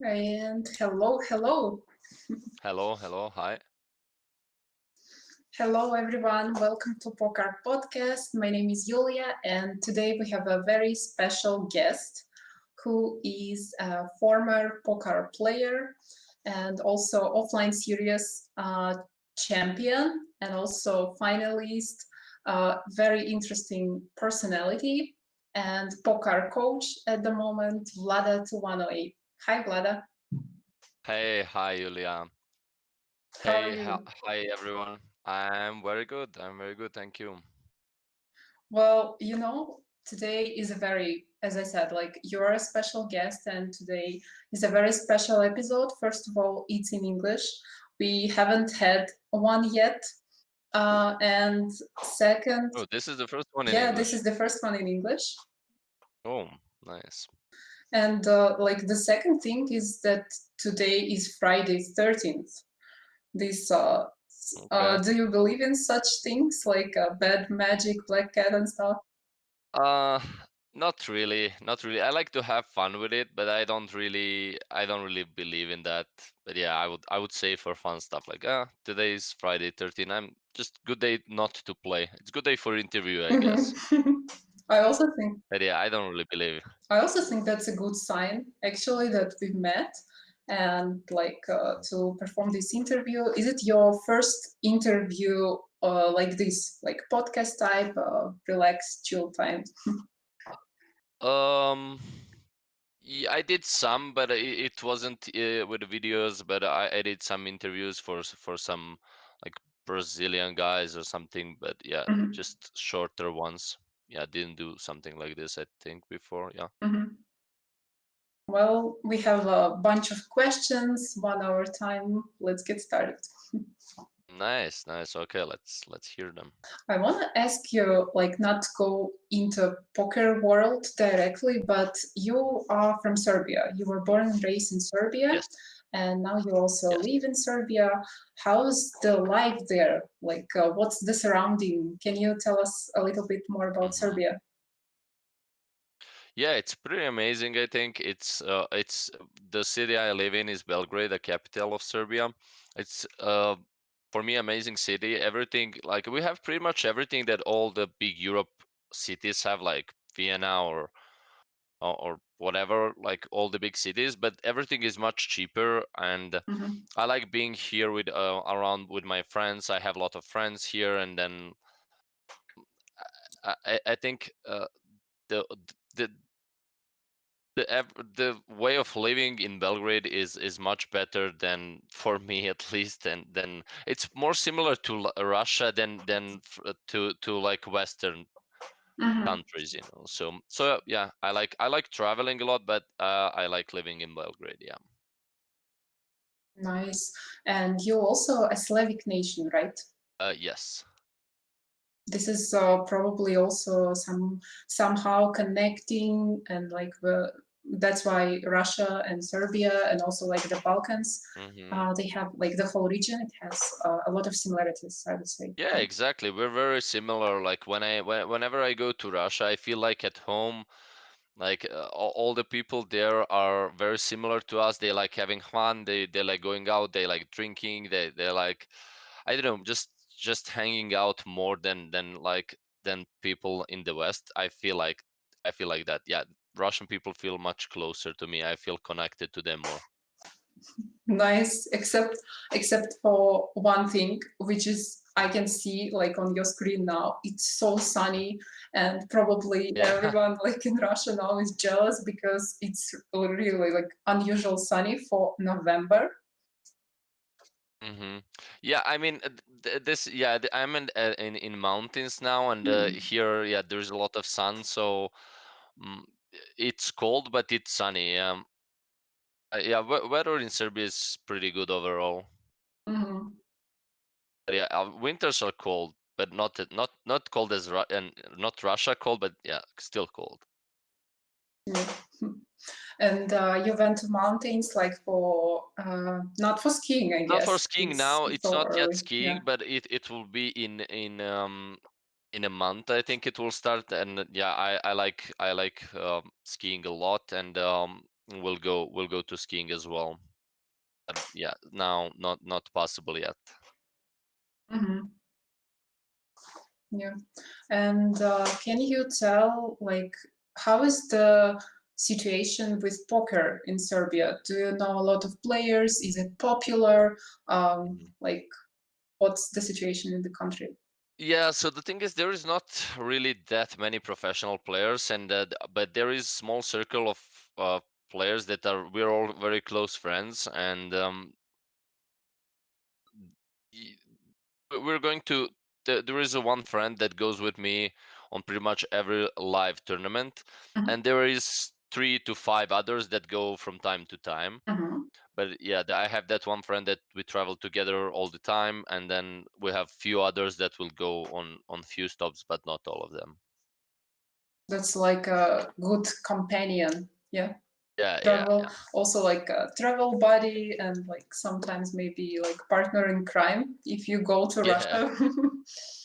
And hello, hello. Hello, hi. Hello, everyone. Welcome to Pocarr Podcast. My name is Julia, and today we have a very special guest who is a former poker player and also offline series champion and also finalist, very interesting personality, and poker coach at the moment, Vlada2108. Hi, Vlada. Hi, Julia. How are you? Hi, everyone. I'm very good, thank you. Well, today is a very, as I said, like you're a special guest, and today is a very special episode. First of all, it's in English. We haven't had one yet. And second, Oh, this is the first one in yeah, this English. is the first one in English. Oh, nice. And like the second thing is that today is Friday 13th. This Okay. Do you believe in such things like bad magic, black cat, and stuff? Uh, not really. I like to have fun with it, but I don't really believe in that. But yeah, I would say for fun stuff like, today is Friday 13. I'm just good day not to play. It's good day for interview, I guess. I also think But yeah, I don't really believe. that's a good sign, actually, that we've met and like to perform this interview. Is it your first interview like this, like podcast type, relaxed, chill time? Um. Yeah, I did some, but it wasn't with the videos. But I did some interviews for some like Brazilian guys or something. But yeah, Mhm, just shorter ones. Yeah, I didn't do something like this, I think, before. Yeah. mhm. Well, we have a bunch of questions, 1 hour time. Let's get started. Nice, nice. Okay, let's hear them. I want to ask you, like, not to go into poker world directly, but you are from Serbia. You were born and raised in Serbia, Yes, and now you also yes. live in Serbia. How's the life there? Like, what's the surrounding? Can you tell us a little bit more about hmm Serbia? Yeah, it's pretty amazing. I think it's the city I live in is Belgrade, the capital of Serbia. It's for me amazing city. Everything like we have pretty much everything that all the big Europe cities have, like Vienna or whatever, like all the big cities. But everything is much cheaper, and Mhm. I like being here with around with my friends. I have a lot of friends here, and then I think the the the way of living in Belgrade is much better than for me at least, and then it's more similar to Russia than to like Western Mhm. countries, you know. So yeah, I like traveling a lot, but I like living in Belgrade. Yeah. Nice. And you also a Slavic nation, right? Yes. This is probably also somehow connecting and like that's why Russia and Serbia and also like the Balkans, hmm they have like the whole region, it has a lot of similarities, I would say. Yeah, exactly. We're very similar. Like whenever I go to Russia, I feel like at home. Like all the people there are very similar to us. They like having fun. They like going out. They like drinking. They like, I don't know, just hanging out more than people in the West. I feel like that. Yeah, Russian people feel much closer to me. I feel connected to them more. Nice, except for one thing, which is I can see like on your screen now, it's so sunny, and probably Yeah. everyone like in Russia now is jealous because it's really like unusual sunny for November. hmm Yeah, I mean, this. Yeah, I'm in mountains now, and here, yeah, there's a lot of sun, so mm, it's cold, but it's sunny. Yeah, weather in Serbia is pretty good overall. Mhm. But yeah, winters are cold, but not cold as and not Russia cold, but yeah, still cold. Yeah. And you went to mountains like for not for skiing, I Not for guess. skiing It's now. it's It's so not yet early. Yeah. skiing, but it will be in a month. I think it will start. And yeah, I like skiing a lot, and we'll go to skiing as well. Yeah, now not possible yet. Mm-hmm. Yeah. And can you tell, like, how is the situation with poker in Serbia? Do you know a lot of players? Is it popular? Mhm. Like, what's the situation in the country? Yeah, so the thing is, there is not really that many professional players, and but there is small circle of players that we're all very close friends, and y- we're going to. There is a one friend that goes with me on pretty much every live tournament, Mhm. and there is 3 to 5 others that go from time to time. Mhm. But yeah, I have that one friend that we travel together all the time, and then we have few others that will go on few stops, but not all of them. That's like a good companion. Yeah. Yeah, yeah, Travel, yeah, also like a travel buddy, and like sometimes maybe like partner in crime if you go to yeah, Russia.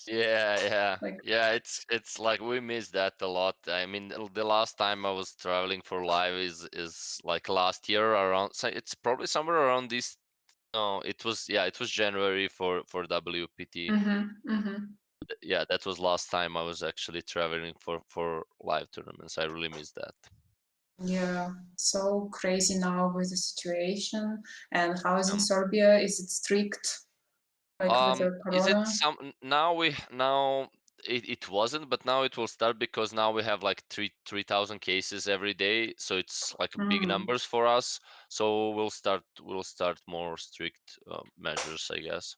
yeah, yeah, Like, yeah. It's like we miss that a lot. I mean, the last time I was traveling for live is like last year around. So it's probably somewhere around this. No, it was, yeah, it was January for WPT. Yeah, that was last time I was actually traveling for live tournaments. I really miss that. yeah, so crazy now with the situation. And how is in Um, Serbia? Is it strict, like with the is it corona? now it wasn't, but now it will start because now we have like 3,000 cases every day, so it's like big Mm. numbers for us. So we'll start more strict measures, I guess.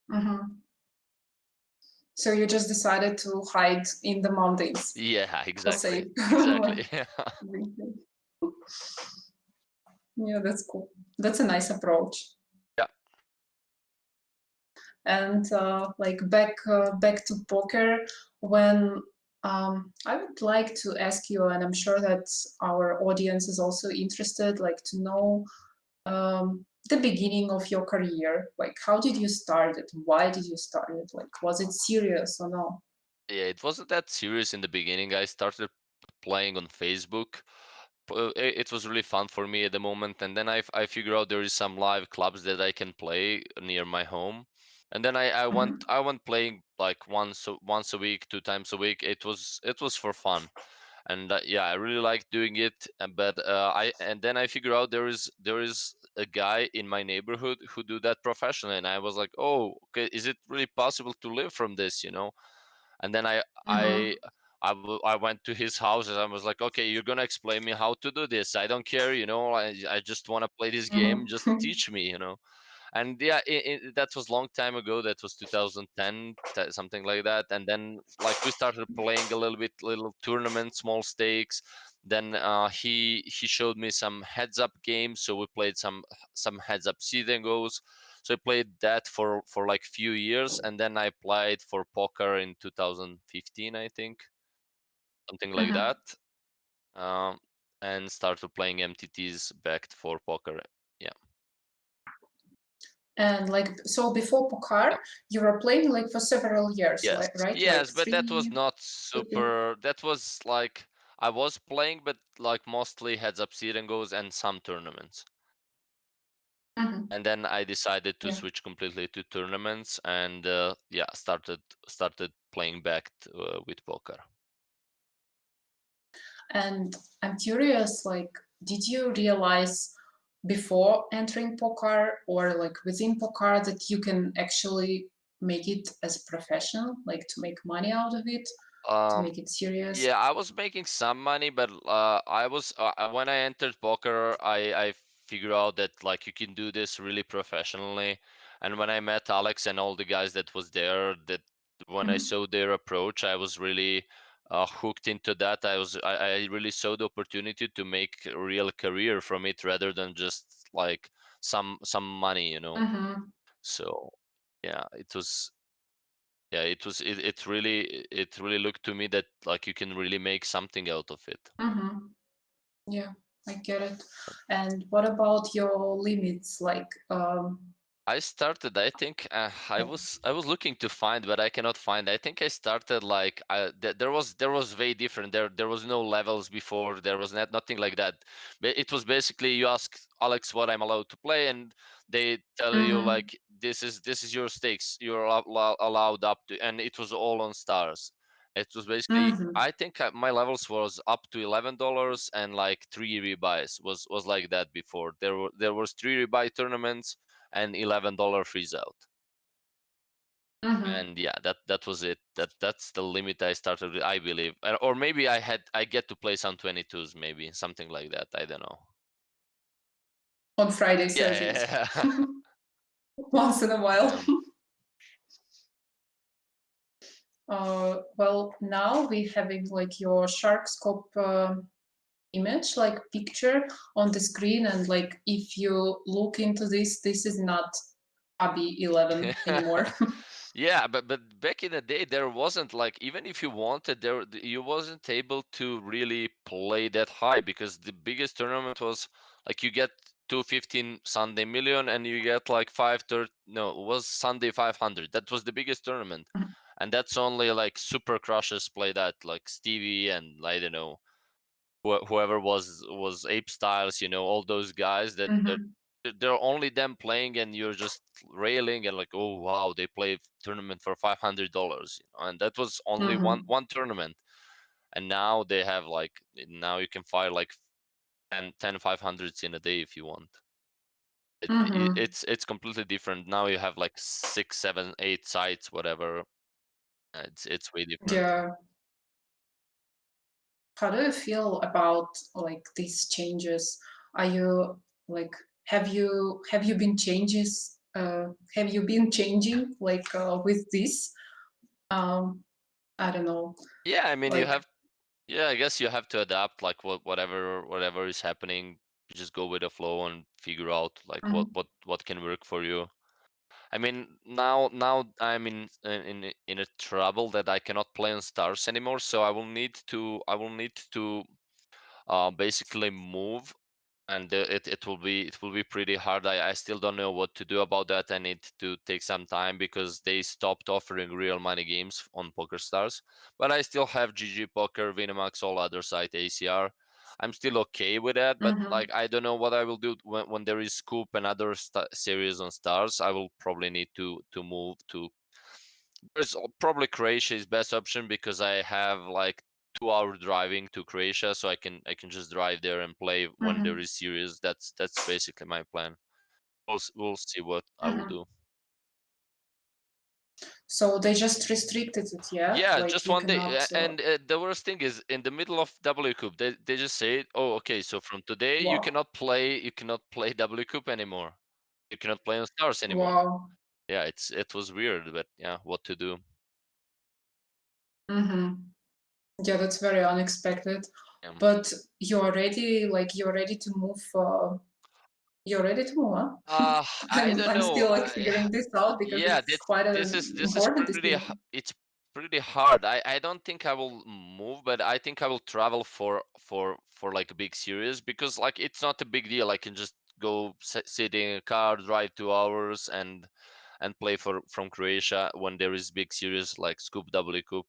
Hmm. So you just decided to hide in the mountains Yeah, for exactly, safe. exactly. Yeah, that's cool. That's a nice approach. Yeah. And like back to poker, when I would like to ask you, and I'm sure that our audience is also interested, like to know the beginning of your career. Like, how did you start it? Why did you start it? Like, was it serious or no? Yeah, it wasn't that serious in the beginning. I started playing on Facebook. It was really fun for me at the moment, and then I figured out there is some live clubs that I can play near my home, and then I went Mhm. I went playing like once a week, 2 times a week. It was for fun, and yeah, I really liked doing it. And then I figured out there is a guy in my neighborhood who do that professionally, and I was like, oh, okay, is it really possible to live from this? And then Mhm. I went to his house and I was like, okay, you're gonna explain me how to do this. I don't care, I just want to play this game. Mhm. Just teach me. And yeah, that was long time ago. That was 2010, something like that. And then like we started playing a little bit, little tournament, small stakes. Then he showed me some heads up games, so we played some heads up seed and goes. So I played that for like few years, and then I applied for poker in 2015, I think, something like Mhm. that, um, and started playing MTTs backed for poker. Yeah. And like, so before Pocar, Yep. you were playing like for several years, Yes. like, right? Like Yes, but that was three. not Okay. super. That was like I was playing, but like mostly heads up seed and goes and some tournaments. Mhm. And then I decided to Yeah. switch completely to tournaments, and yeah, started playing back with poker. And I'm curious, like, did you realize before entering Pocar or like within Pocar that you can actually make it as a profession, like to make money out of it, to Um, make it serious? yeah, I was making some money, but I was when I entered poker, I figured out that like you can do this really professionally. And when I met Alex and all the guys that was there, that when I Mhm. saw their approach, I was really hooked into that. I really saw the opportunity to make a real career from it rather than just like some money. Mhm. So yeah, it really looked to me that like you can really make something out of it. Mhm. Yeah, I get it. And what about your limits? Like, I started. I think I was looking to find, but I cannot find. I think I started like there was way different. There was no levels before. There was nothing like that. But it was basically you ask Alex what I'm allowed to play, and they tell you Mm-hmm. like this is your stakes. You're allowed up to, and it was all on stars. It was basically Mm-hmm. I think my levels was up to $11 and like 3 rebuys was like that before. There was 3 rebuy tournaments and $11 freeze out. Mm-hmm. And yeah, that was it. That's the limit I started with, I believe. Or maybe I get to play some 22s, maybe something like that. I don't know. On Friday, Yeah, Thursdays, yeah, yeah. once in a while. Yeah. Well, now we having like your shark scope image, like picture on the screen, and like if you look into this, this is not Abby 11 anymore. Yeah, but back in the day there wasn't like, even if you wanted, you wasn't able to really play that high, because the biggest tournament was like you get 215 Sunday million and you get like 530, no, it was Sunday 500. That was the biggest tournament. And that's only like super crushers play that, like Stevie and I don't know, whoever was apestyles, all those guys that Mm-hmm. they're only them playing, and you're just railing and like, oh wow, they play tournament for $500, and that was only one Mm-hmm. one tournament. And now they have like, now you can fire like 10 500s in a day if you want. Mm-hmm. It's completely different now. You have like 6 7 8 sites, whatever. It's way different. Yeah. How do you feel about like these changes? Are you like have you been changes? Have you been changing like with this? Um, I don't know. Yeah, I mean, you Like. have, yeah, I guess you have to adapt, like whatever is happening. You just go with the flow and figure out like what Mhm. what what can work for you. I mean, now I'm in a trouble that I cannot play on stars anymore, so I will need to basically move, and it will be pretty hard. I still don't know what to do about that. I need to take some time because they stopped offering real money games on Poker Stars. But I still have GG Poker, Winamax, all other site, ACR. I'm still okay with that, but like Mhm. I don't know what I will do when there is Scoop and other series on Stars. I will probably need to move to. There's probably Croatia is best option because I have like 2 hour driving to Croatia, so I can just drive there and play when there Mhm. is series. That's basically my plan. We'll see what I will Mhm. do. So they just restricted it, yeah? Yeah, Like just you one day. cannot. And the worst thing is in the middle of W Cup, they just say, oh, okay, so from today Wow. you cannot play W Cup anymore. You cannot play on Stars anymore. Wow. Yeah, it was weird, but yeah, what to do? Mhm. Yeah, that's very unexpected. Yeah. But you're ready to move. You're ready to move, huh? I don't I'm know. still like figuring this out because Yeah, it's quite an this is important pretty. decision. It's pretty hard. I don't think I will move, but I think I will travel for like a big series, because like it's not a big deal. I can just go sit in a car, drive 2 hours, and play from Croatia when there is big series like Scoop W Cup.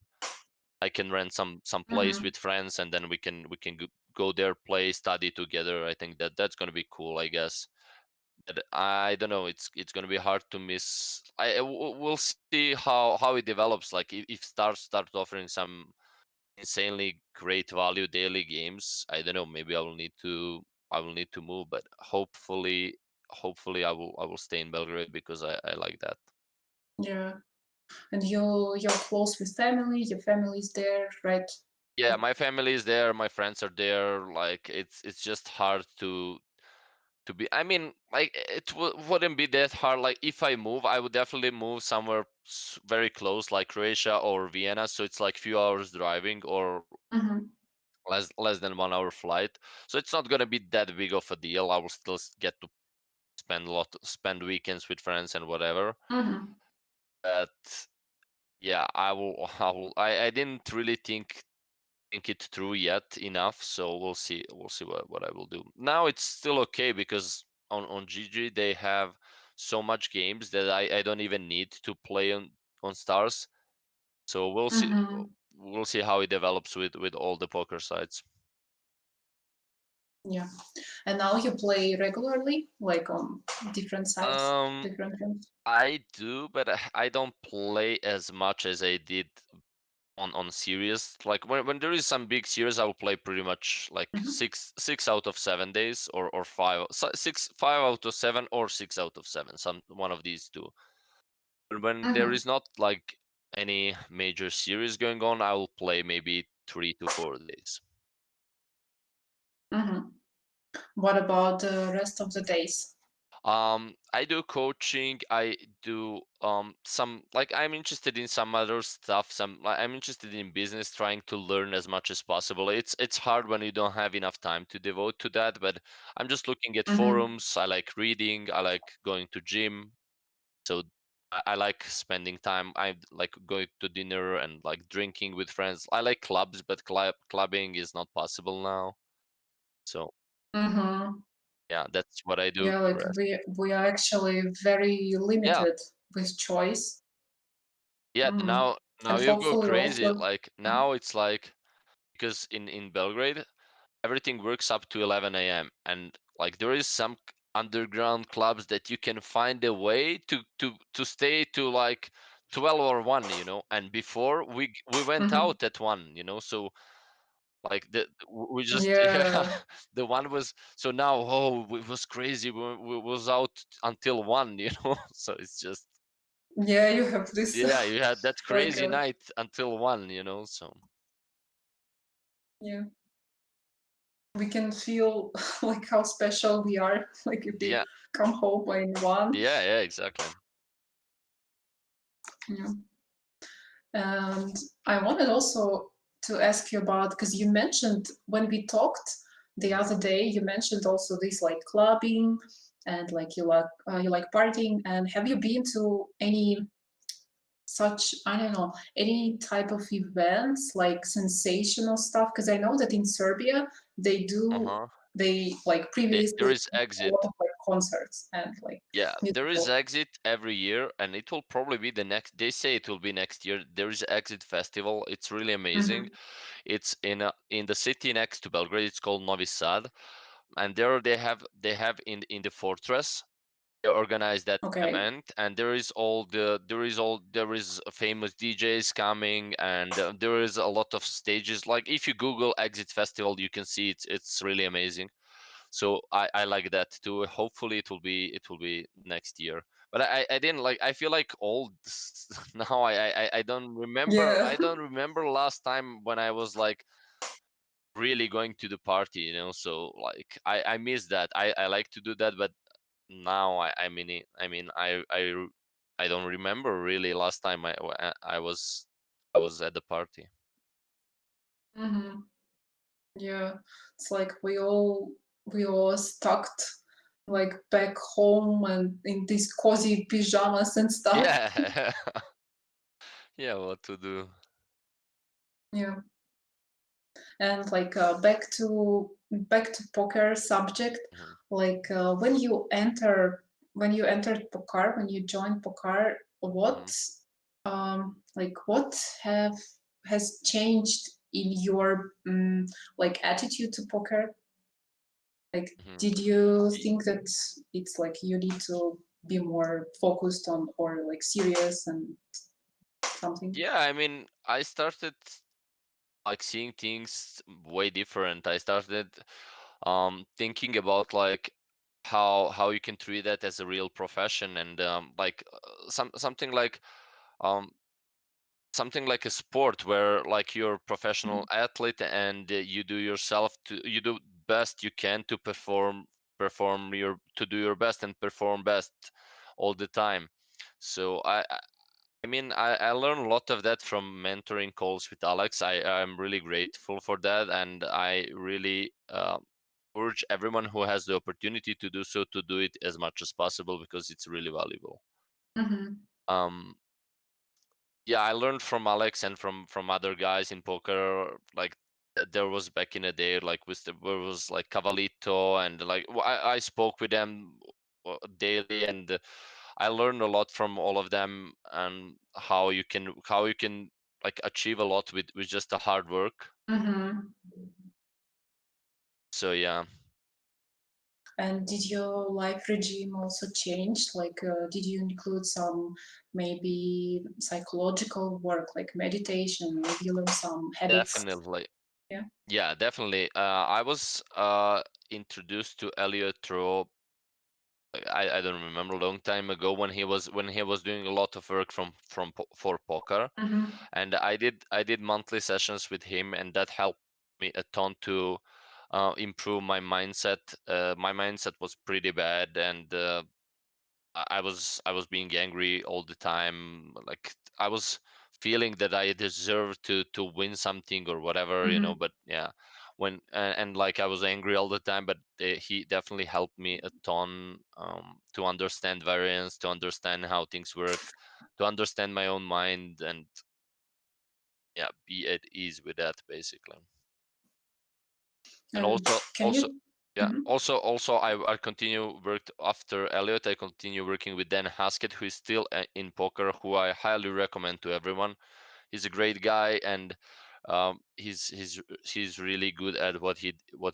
I can rent some place Mhm. with friends, and then we can go there, play, study together. I think that's gonna be cool, I guess. But I don't know. It's gonna be hard to miss. We'll see how it develops. Like if start offering some insanely great value daily games, I don't know. Maybe I will need to move, but hopefully I will stay in Belgrade because I like that. Yeah. And you're close with family. Your family's there, right? Yeah, my family is there. My friends are there. Like it's just hard to be, I mean, like wouldn't be that hard. Like if I move, I would definitely move somewhere very close, like Croatia or Vienna, so it's like few hours driving, or Mhm. less than 1 hour flight. So it's not going to be that big of a deal. I will still get to spend weekends with friends and whatever. Mhm. But yeah, I didn't really think it through yet enough, so we'll see what I will do. Now it's still okay because on GG they have so much games that I don't even need to play on stars. So we'll see. Mm-hmm. We'll see how it develops with all the poker sites. Yeah. And now you play regularly, like on different sites, Um, different rooms? I do, but I don't play as much as I did on series. Like when there is some big series, I will play pretty much like Mm-hmm. 6 out of 7 days, or five out of seven, or 6 out of 7. Some one of these two. But when there Mm-hmm. is not like any major series going on, I will play maybe 3 to 4 days. Mm-hmm. What about the rest of the days? I do coaching. I do some, like, I'm interested in some other stuff. Some, like, I'm interested in business, trying to learn as much as possible. It's hard when you don't have enough time to devote to that, but I'm just looking at Mm-hmm. forums. I like reading. I like going to gym. So I like spending time. I like going to dinner and like drinking with friends. I like clubs, but clubbing is not possible now. So Mm-hmm. yeah, that's what I do Yeah, for like rest. we are actually very Yeah. limited with choice. Yeah, Mm. now And you go hopefully crazy. also. Like now it's like, because in Belgrade everything works up to 11 a.m. and like there is some underground clubs that you can find a way to stay to like 12 or 1, and before we went Mhm. out at 1, so like we just yeah, Yeah, the one was, so now, oh, it was crazy, we was out until 1, so it's just, yeah, you have this yeah, you had that like crazy night until 1, so yeah, we can feel like how special we are, like if we yeah, come home in one. yeah, exactly. Yeah. And I wanted also to ask you about, because you mentioned when we talked the Mhm. other day, you mentioned also this like clubbing and like you like partying. And have you been to any such, I don't know, any type of events like sensational stuff? Because I know that in Serbia they do, Uh-huh. they like There previously is a lot exit. of like concerts and like Yeah, there is musical. exit every year, and it will probably be the next. They say it will be next year. There is exit festival. It's really amazing. Hmm. It's in the city next to Belgrade. It's called Novi Sad, and there they have in the fortress. They organize that Okay. event, and there is famous DJs coming, and there is a lot of stages. Like if you Google exit festival, you can see it's really amazing. So I like that too. Hopefully it will be next year. But I didn't like, I feel like old now. I don't remember, Yeah. I don't remember last time when I was like really going to the party, so like I miss that. I like to do that, but now I don't remember really last time I was at the party. Hmm. Yeah, it's like we all stuck like back home and in these cozy pajamas and stuff. Yeah. Yeah, what to do. Yeah, and like back to poker subject. Mhm, Like when you entered Pocar, when you joined Pocar, what mhm, like what have has changed in your like attitude to poker? Like, mhm. did you think that it's like you need to be more focused on or like serious and something? Yeah, I started like seeing things way different. I started thinking about like how you can treat that as a real profession, and like um something like a sport where like you're a professional Mhm. athlete, and you do best you can to do your best and perform best all the time. So I learned a lot of that from mentoring calls with Alex. I'm really grateful for that, and I really urge everyone who has the opportunity to do so to do it as much as possible, because it's really valuable. Mhm. Um, yeah, I learned from Alex and from other guys in poker. Like there was back in the day, like there was like Cavalito, and like I spoke with them daily, and I learned a lot from all of them, and how you can like achieve a lot with just the hard work. Mm-hmm. So yeah. And did your life regime also change? Like, did you include some maybe psychological work, like meditation? Maybe you learn some habits. Definitely. Yeah. Yeah, definitely. I was introduced to Elliot through, I don't remember, a long time ago, when he was doing a lot of work for poker, Mm-hmm. and I did monthly sessions with him, and that helped me a ton to improve my mindset. My mindset was pretty bad, and I was being angry all the time. Like I was feeling that I deserved to win something or whatever. Mm-hmm. But yeah, and like I was angry all the time. But he definitely helped me a ton, to understand variance, to understand how things work, to understand my own mind, and yeah, be at ease with that basically. And And also can also you? yeah, Mm-hmm. also I continue worked after Elliot. I continue working with Dan Haskett, who is still in poker, who I highly recommend to everyone. He's a great guy, and he's really good at what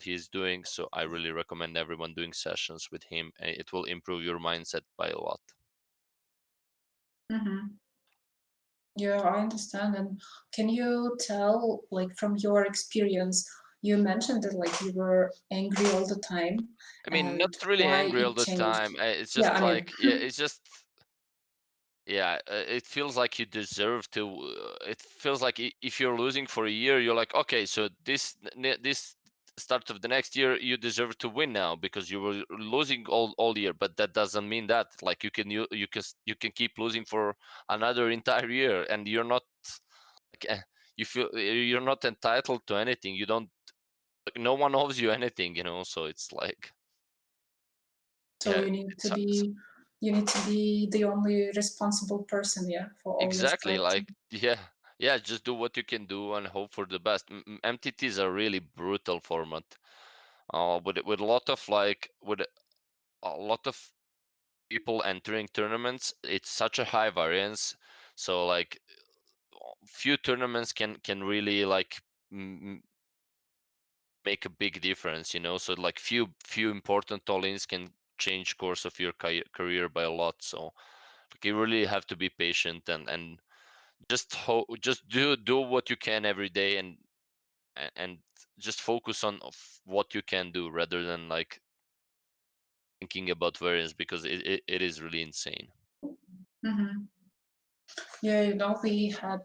he's doing. So I really recommend everyone doing sessions with him. It will improve your mindset by a lot. Mm-hmm. Yeah, I understand. And can you tell, like, from your experience, you mentioned that like you were angry all the time, I mean, not and really why angry all it the changed? time. It's Yeah, just I mean, like, yeah, it's just, yeah, it feels like you deserve to. It feels like if you're losing for a year, you're like, okay, so this start of the next year, you deserve to win now because you were losing all year. But that doesn't mean that. Like you can keep losing for another entire year, and you're not like, you feel you're not entitled to anything. You don't. Like, no one owes you anything. So it's like, so yeah, it's you need to be the only responsible person, yeah, for all your exactly, start. like, yeah, just do what you can do and hope for the best. MTT is a really brutal format. With a lot of like with a lot of people entering tournaments, it's such a high variance. So like few tournaments can really like make a big difference. So like few important all-ins can change course of your career by a lot. So like, you really have to be patient and just do what you can every day, and just focus on of what you can do rather than like thinking about variance, because it is really insane. Mm-hmm. Yeah, we had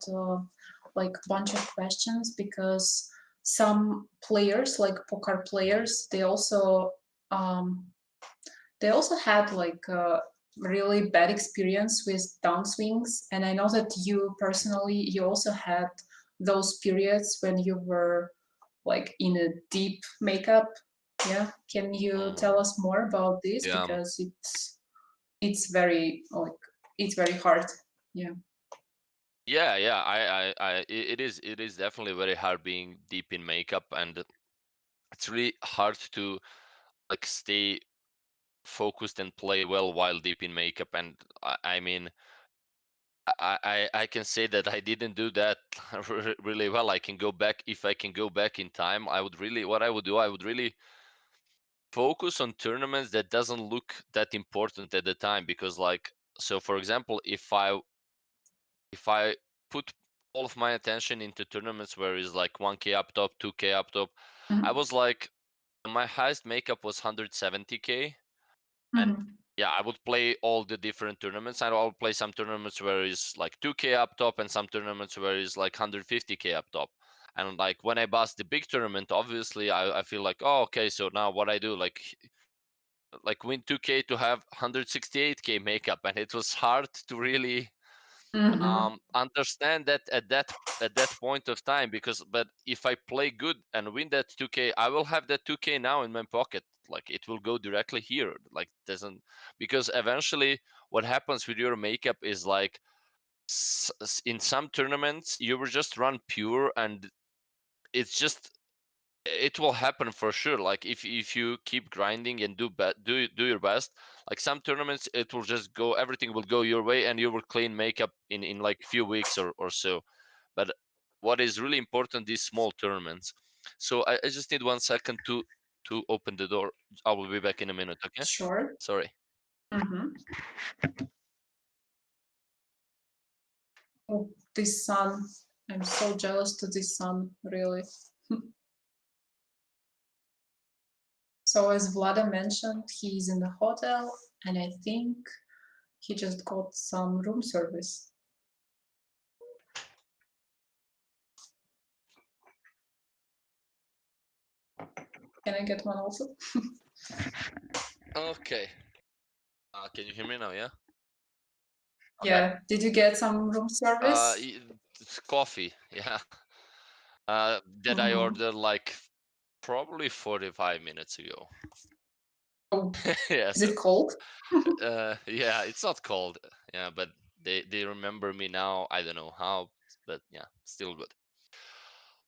like a bunch of questions because some players, like poker players, um, they also had like a really bad experience with downswings. And I know that you personally, you also had those periods when you were like in a deep makeup. Yeah, can you Mm, tell us more about this? yeah. Because it's very like it's very hard. Yeah. Yeah, it is definitely very hard being deep in makeup, and it's really hard to like stay focused and play well while deep in makeup. And I mean, I can say that I didn't do that really well. I can go back If I can go back in time, what I would do, I would really focus on tournaments that doesn't look that important at the time. Because like, so for example, if I put all of my attention into tournaments where it's like 1K up top, 2K up top, I Mhm. was like, my highest makeup was 170K. And Mhm. yeah, I would play all the different tournaments, and I'll play some tournaments where it's like 2K up top, and some tournaments where it's like 150K up top. And like when I bust the big tournament, obviously I feel like, oh, okay, so now what I do, like win 2K to have 168K makeup. And it was hard to really Mhm. understand that at that point of time. But if I play good and win that 2K, I will have that 2K now in my pocket. Like it will go directly here. Like doesn't Because eventually what happens with your makeup is like, in some tournaments you will just run pure, and it's just it will happen for sure. Like if you keep grinding and do your best, like some tournaments it will just go, everything will go your way and you will clean makeup in like few weeks or so. But what is really important, these small tournaments. So I just need 1 second to open the door. I will be back in a minute, okay? Sure. Sorry. Mhm. Oh, this sun. I'm so jealous to this sun, really. So as Vlada mentioned, he's in the hotel, and I think he just got some room service. Can I get one also? Okay. Can you hear me now? Yeah. Okay. Yeah. Did you get some room service? It's coffee. Yeah. That I Mhm. ordered like probably 45 minutes ago. Oh, Yeah. is So it cold? yeah, it's not cold. Yeah, but they remember me now. I don't know how, but yeah, still good.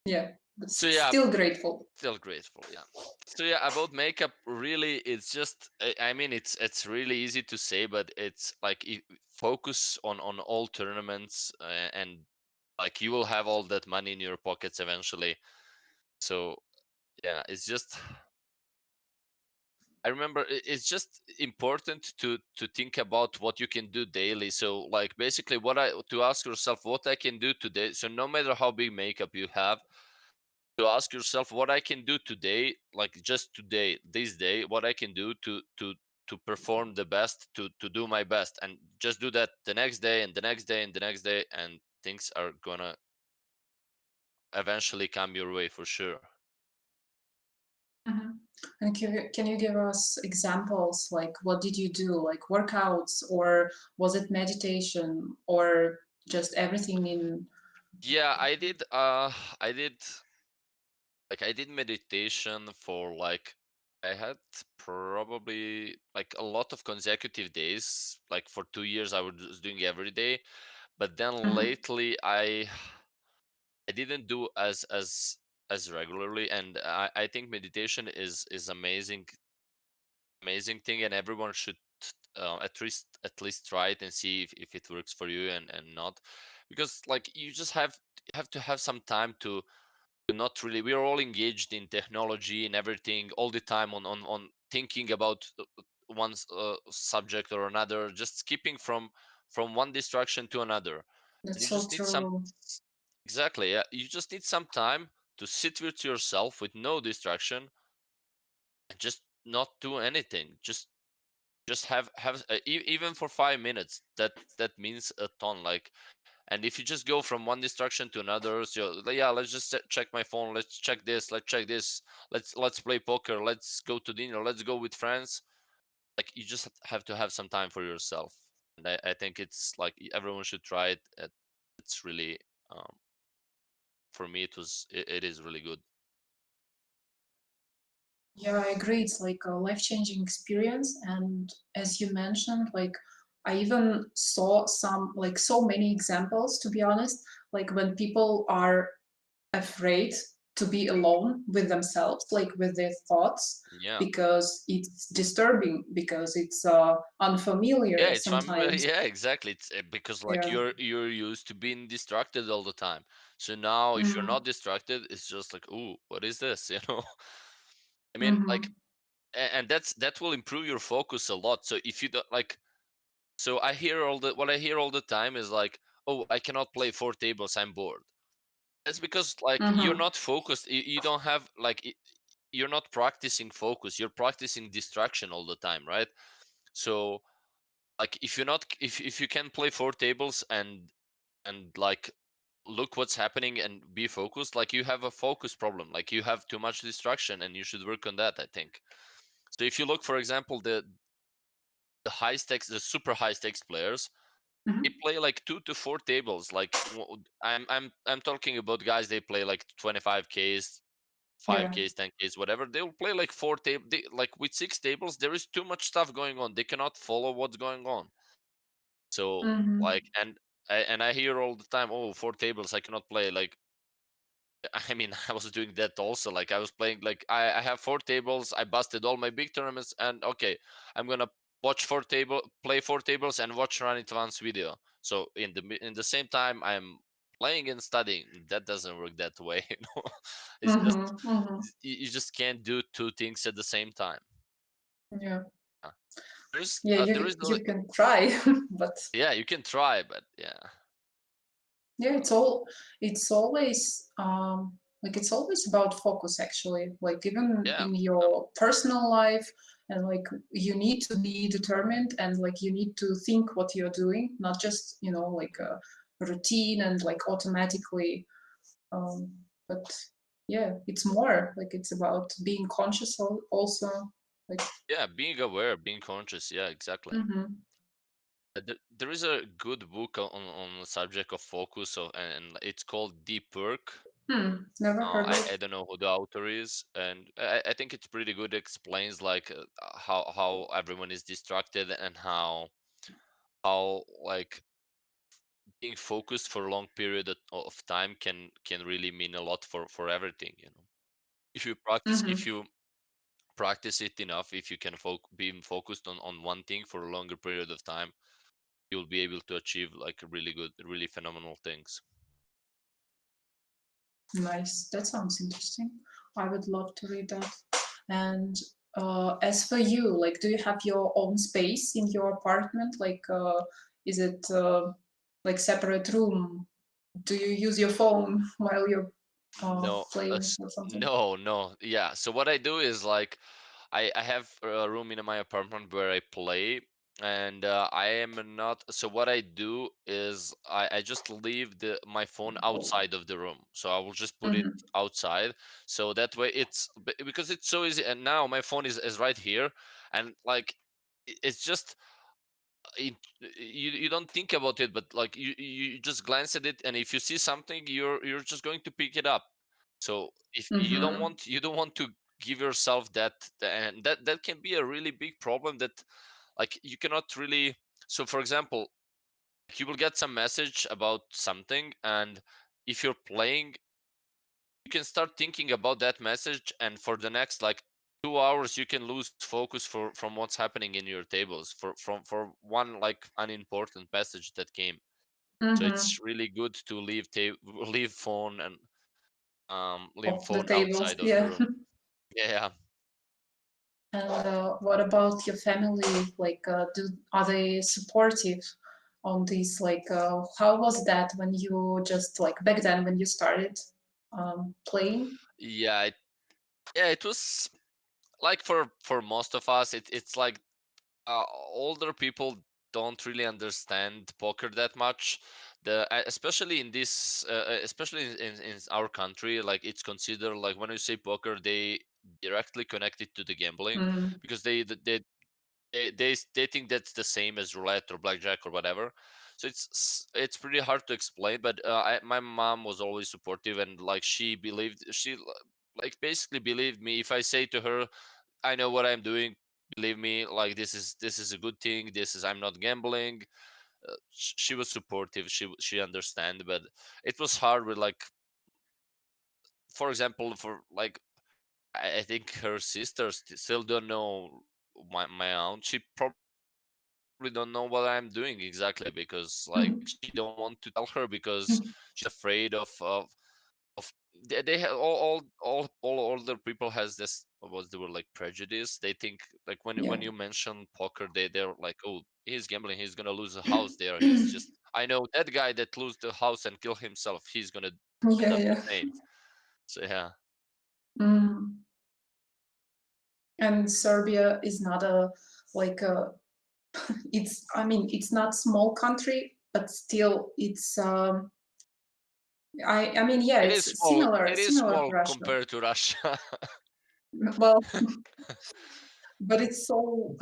Yeah, but So yeah, still grateful. still grateful. Yeah. So yeah, about makeup, really, it's just. I mean, it's really easy to say, but it's like focus on all tournaments, and like you will have all that money in your pockets eventually. So yeah, it's just. I remember it's just important to think about what you can do daily. So like basically what I to ask yourself what I can do today. So no matter how big makeup you have, to ask yourself what I can do today, like just today, this day, what I can do to perform the best, to do my best, and just do that the next day and the next day and the next day, and things are gonna eventually come your way for sure. Mhm. And can you give us examples? Like, what did you do? Like workouts, or was it meditation, or just everything in? Yeah, I did like I did meditation for like I had probably like a lot of consecutive days. Like for 2 years I was doing every day. But then Mhm. lately I didn't do as regularly, and I think meditation is amazing thing, and everyone should at least try it and see if it works for you and not, because like you just have to have some time to not really, we are all engaged in technology and everything all the time on thinking about one subject or another, just skipping from one distraction to another. And That's you so just need some, true. exactly, yeah, you just need some time to sit with yourself with no distraction and just not do anything, just have even for 5 minutes, that means a ton. Like, and if you just go from one distraction to another, so yeah, let's just check my phone, let's check this, let's check this, let's play poker, let's go to dinner, let's go with friends. Like you just have to have some time for yourself, and I think it's like everyone should try it. It's really, um, for me it is really good. Yeah, I agree. It's like a life-changing experience. And as you mentioned, like I even saw some, like so many examples, to be honest, like when people are afraid to be alone with themselves, like with their thoughts, Yeah. because it's disturbing, because it's Yeah, unfamiliar it's familiar. sometimes. Yeah, exactly. It's because like Yeah. you're used to being distracted all the time. So now, if you're Hmm. not distracted, it's just like, ooh, what is this? You know. I mean, like, Hmm. and that will improve your focus a lot. So if you don't like, so I hear all the what I hear all the time is like, oh, I cannot play 4 tables. I'm bored. That's because like you're Hmm. not focused. You don't have like you're not practicing focus. You're practicing distraction all the time, right? So like if you're not if you can play 4 tables and like look what's happening and be focused, like you have a focus problem, like you have too much distraction and you should work on that, I think. So if you look, for example, the high stakes, the super high stakes players, they Hmm. play like 2 to 4 tables, like I'm talking about guys, they play like 25Ks, Yeah. 5Ks, 10Ks, whatever. They'll play like 4 table, like with 6 tables there is too much stuff going on, they cannot follow what's going on. So Hmm. like, and I hear all the time, oh, 4 tables, I cannot play. Like, I mean, I was doing that also. Like I was playing, like I have 4 tables. I busted all my big tournaments, and okay, I'm gonna play 4 tables, and watch Run It Once video. So in the same time, I'm playing and studying. That doesn't work that way. It's just Mm-hmm, mm-hmm. you just can't do 2 things at the same time. Yeah, Uh, There's yeah. there is You can try, but yeah, you can try, but yeah, yeah, it's always like it's always about focus actually. Like even yeah, in your personal life, and like you need to be determined, and like you need to think what you're doing, not just like a routine and like automatically. But yeah, it's more like it's about being conscious also. Like, yeah. Being aware, being conscious. Yeah, exactly. mm-hmm. There is a good book on the subject of focus, and it's called Deep Work. Never heard I of. don't know who the author is, and I think it's pretty good. Explains like how everyone is distracted, and how like being focused for a long period of time can really mean a lot for everything. If you practice Mm-hmm. if you practice it enough, if you can be focused on one thing for a longer period of time, you'll be able to achieve like really good, really phenomenal things. Nice. That sounds interesting. I would love to read that. And as for you, like, do you have your own space in your apartment? Like, is it like separate room? Do you use your phone while you're No, playing or something? no. Yeah. So what I do is like I have a room in my apartment where I play, and I am not. So what I do is I just leave my phone outside of the room. So I will just put it Mm-hmm. outside. So that way because it's so easy. And now my phone is right here, and like it's just it, you don't think about it, but like you just glance at it, and if you see something, you're just going to pick it up. So if Mm-hmm. you don't want to give yourself and that can be a really big problem, that like you cannot really. So for example, you will get some message about something, and if you're playing, you can start thinking about that message, and for the next like 2 hours you can lose focus from what's happening in your tables for one like unimportant message that came. So Mm-hmm. it's really good to leave phone and leave Off the phone tables. outside of the Yeah. room. Yeah. And what about your family? Like, are they supportive on this? Like, how was that when you just like back then when you started playing? Yeah, it was like for most of us, it's like older people don't really understand poker that much. Especially in this especially in our country, like it's considered, like when you say poker, they directly connect it to the gambling, Mm, because they think that's the same as roulette or blackjack or whatever. So it's pretty hard to explain, but my mom was always supportive, and like like basically believed me. If I say to her, I know what I'm doing, believe me, like this is a good thing, this is I'm not gambling. She was supportive, she understand, but it was hard with like, for example, for like I think her sisters still don't know my aunt. She probably don't know what I'm doing exactly, because like mhm. she don't want to tell her, because she's afraid of they have all older people has this, what's the word, like prejudice. They think like Yeah. when you mention poker, they're like, oh, he's gambling, he's gonna lose a house there. He's just, I know that guy that lose the house and kill himself, he's gonna end Yeah, up the yeah. same. So yeah. Mm. And Serbia is not a like a it's I mean it's not small country, but still it's I mean yeah, It is it's small. It is similar to small Russia. compared to Russia. Well, but it's so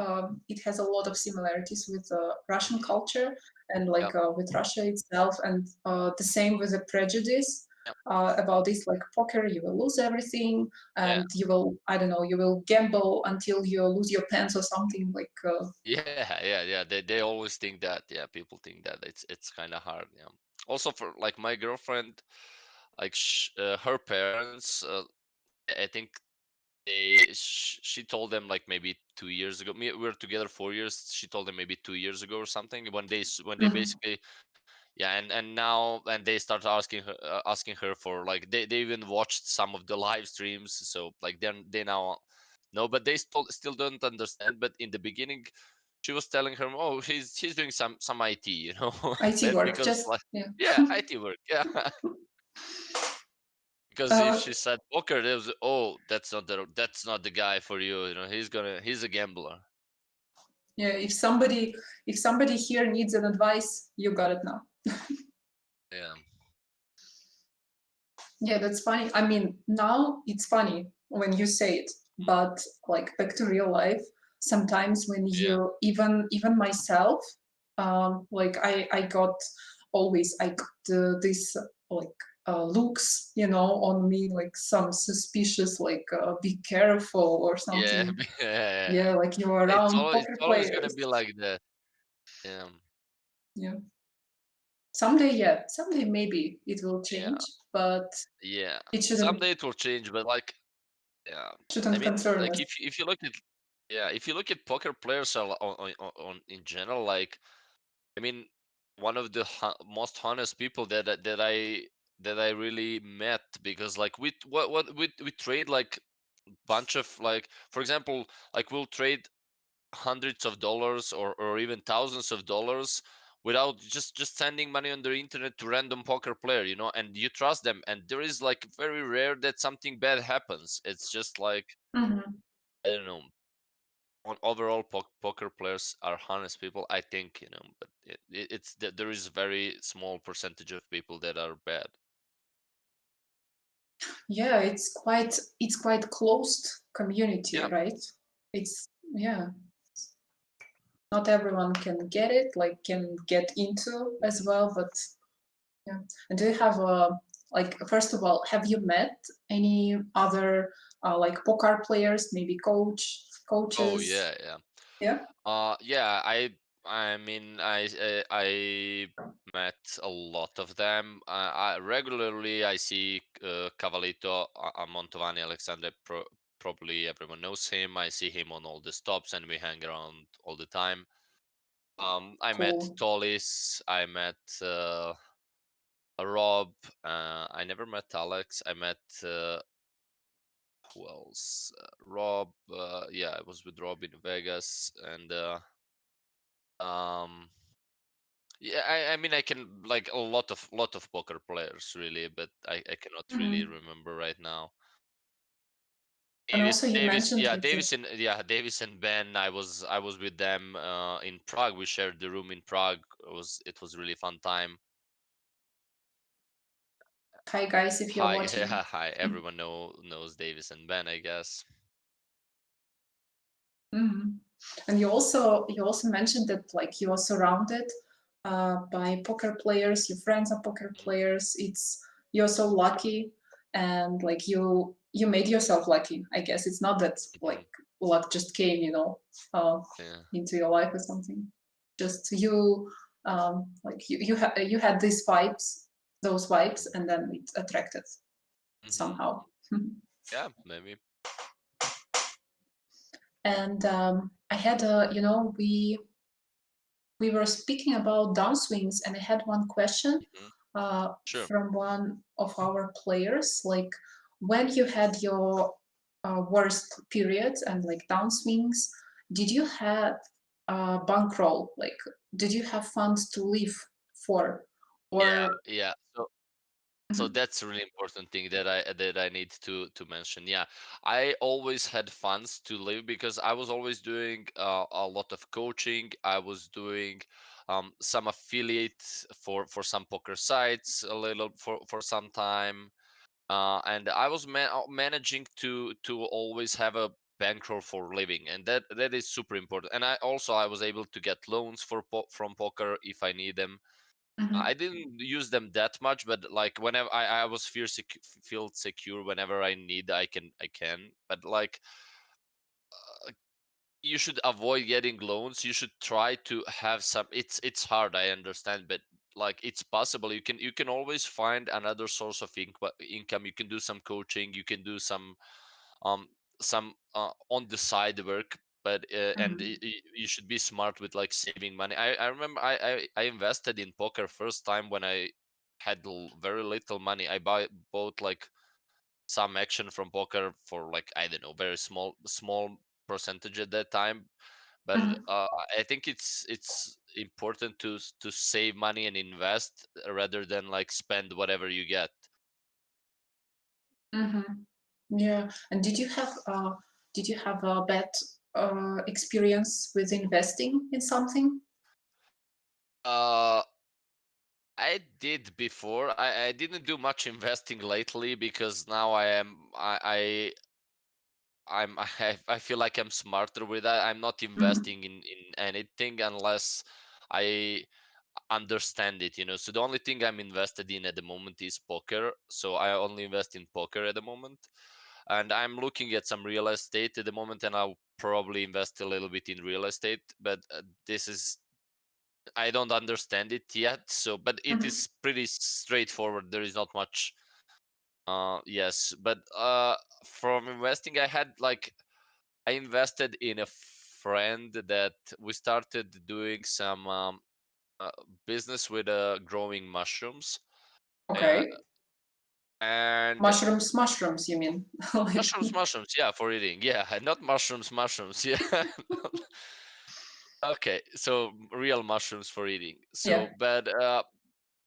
it has a lot of similarities with Russian Mhm. culture and Yep. like with Russia itself, and the same with the prejudice Yep. about this like poker. You will lose everything, Yeah. and you will I don't know, you will gamble until you lose your pants or something like. Yeah. They always think that. Yeah, people think that it's kind of hard. Yeah. Also, for like my girlfriend, like her parents, I think she told them like maybe 2 years ago. We were together 4 years. She told them maybe 2 years ago or something. When they Mhm. basically, yeah, and now and they start asking her for like they even watched some of the live streams. So like they now know, but they still don't understand. But in the beginning, she was telling her, oh, he's doing some IT, you know, IT work, because just like yeah. yeah, IT work, yeah. Because if Uh, she said poker, there was, oh, that's not the guy for you. You know, he's a gambler. yeah, if somebody here needs an advice, you got it now. Yeah, Yeah, that's funny. I mean, now it's funny when you say it, but like back to real life, sometimes when yeah, you even myself, like I got always I got this like looks, you know, on me like some suspicious like be careful or yeah, something. yeah. Yeah, like you're It's around always poker gonna players. be like that. Yeah, Yeah. Someday, yeah, someday maybe it will yeah, change, but yeah. it Someday it will change, but like, yeah. I shouldn't mean, concern like us. if you look at, yeah, if you look at poker players on in general, like, I mean, one of the most honest people that I really met, because like what we trade like bunch of like, for example, like we'll trade hundreds of dollars or even thousands of dollars without just sending money on the internet to random poker player, you know, and you trust them, and there is like very rare that something bad happens. It's just like, Mhm. I don't know, on overall poker players are honest people, I think, you know, but there is very small percentage of people that are bad. Yeah, it's quite closed community, Yeah, right? It's yeah, not everyone can get it, like can get into as mhm. well, but yeah. And do you have a like first of all, have you met any other like poker players, maybe Oh coaches? yeah, yeah. Yeah. Yeah, I mean, I met a lot of them. I regularly I see Cavalito Montovani Alexandre. Probably everyone knows him. I see him on all the stops, and we hang around all the time. I met Cool. Tolis. I met Rob. I never met Alex. I met who else? Rob. Yeah, I was with Rob in Vegas, and um yeah, I mean, I can like a lot of poker players really, but I cannot really Mhm. remember right now. And also you mentioned Yeah, that you Davis and Ben. I was with them in Prague. We shared the room in Prague. It was really fun time. hi guys if you're Hi, watching. yeah, hi. Everyone knows Davis and Ben, I guess. Mhm. And you also mentioned that like you are surrounded by poker players. Your friends are poker Mhm, players. It's you're so lucky, and like you made yourself lucky. I guess it's not that mhm, like luck just came, you know, uh, yeah. into your life or something. Just you like you had these vibes, those vibes, and then it attracted Hmm. somehow. Yeah, maybe. And I had a you know we were speaking about downswings, and I had one question Hmm. uh, Sure. from one of our players. Like, when you had your worst periods and like downswings, did you have bankroll? Like, did you have funds to live for? Yeah, Or yeah. So Mhm, that's a really important thing that I need to mention. Yeah, I always had funds to live because I was always doing a lot of coaching. I was doing some affiliate for some poker sites a little for some time, and I was managing to always have a bankroll for living, and that is super important. And I was able to get loans from poker if I need them. I mhm. didn't use them that much, but like whenever I was feel secure whenever I need, I can. But like you should avoid getting loans. You should try to have some. It's hard, I understand, but like it's possible. You can always find another source of income. You can do some coaching, you can do um on the side work, but and Mhm. you should be smart with like saving money. I remember I invested in poker first time when I had very little money. Bought like some action from poker for like, I don't know, very small percentage at that time. But Mhm. I think it's important to save money and invest rather than like spend whatever you get. Mhm. Yeah. And did you have a bad experience with investing in something? uh I did before. I didn't do much investing lately because now I feel like I'm smarter with that. I'm not Mhm. investing in anything unless I understand it, you know. So the only thing I'm invested in at the moment is poker. So I only invest in poker at the moment. And I'm looking at some real estate at the moment, and I'll probably invest a little bit in real estate. But this is I don't understand it yet. So, but it Mhm. is pretty straightforward. There is not much. Yes, but from investing, I had like I invested in a friend that we started doing some uh, business with growing mushrooms. Uh, Okay. and Mushrooms, you mean? Like, mushrooms, yeah, for eating. Yeah, not mushrooms, yeah. Okay, so real mushrooms for eating. So, yeah. but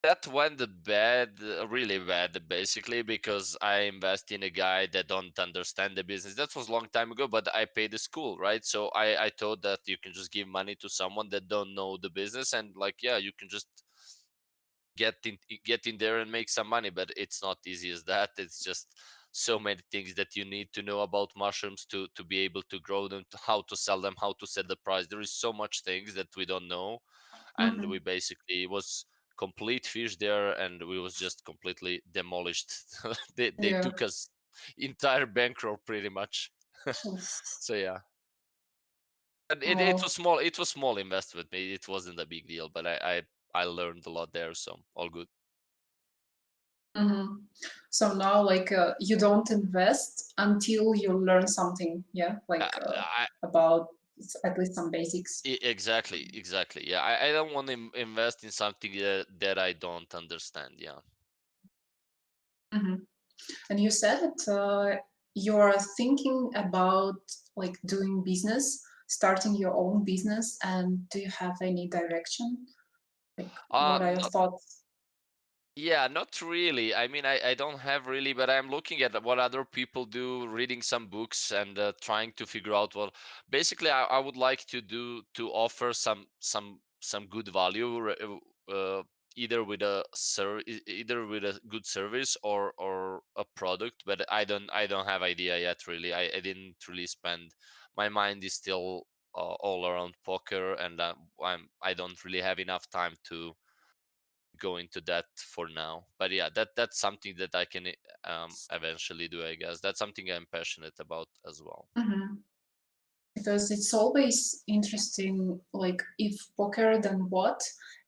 that went bad, really bad, basically, because I invest in a guy that don't understand the business. That was a long time ago, but I paid the school, right? So I thought that you can just give money to someone that don't know the business, and like, yeah, you can just get in there and make some money. But it's not easy as that. It's just so many things that you need to know about mushrooms to be able to grow them, to how to sell them, how to set the price. There is so much things that we don't know, and we Mhm. basically it was complete fish there, and we was just completely demolished. They Yeah. took us entire bankroll pretty much. Oof. So yeah, and it was Wow. small. It was small investment. It wasn't a big deal, but I learned a lot there, so all good. Mhm. So now, like, you don't invest until you learn something, yeah, like about at least some basics. Exactly. Yeah, I don't want to invest in something that I don't understand. Yeah. Mhm. And you said that you're thinking about like doing business, starting your own business, and do you have any direction? Like, what are your Not thoughts? Yeah, not really. I mean, I don't have really, but I'm looking at what other people do, reading some books, and trying to figure out what. Basically, I would like to offer some good value, either with either with a good service or a product. But I don't have idea yet. Really, I didn't really spend. My mind is still all around poker, and I don't really have enough time to go into that for now. But yeah, that's something that I can eventually do, I guess. That's something I'm passionate about as well. Mhm. Because it's always interesting, like, if poker, then what?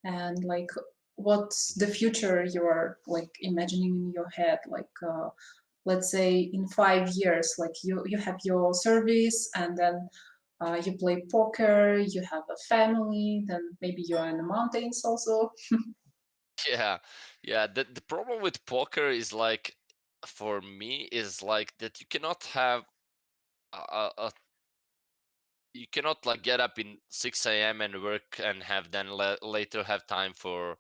And like, what's the Mhm. future you're like imagining in your head? Like, let's say in 5 years, like you have your service, and then you play poker, you have a family, then maybe you're in the mountains also. Yeah, yeah. The problem with poker is like, for me, is like that you cannot have a you cannot like get up in 6 a.m. and work and have then later have time for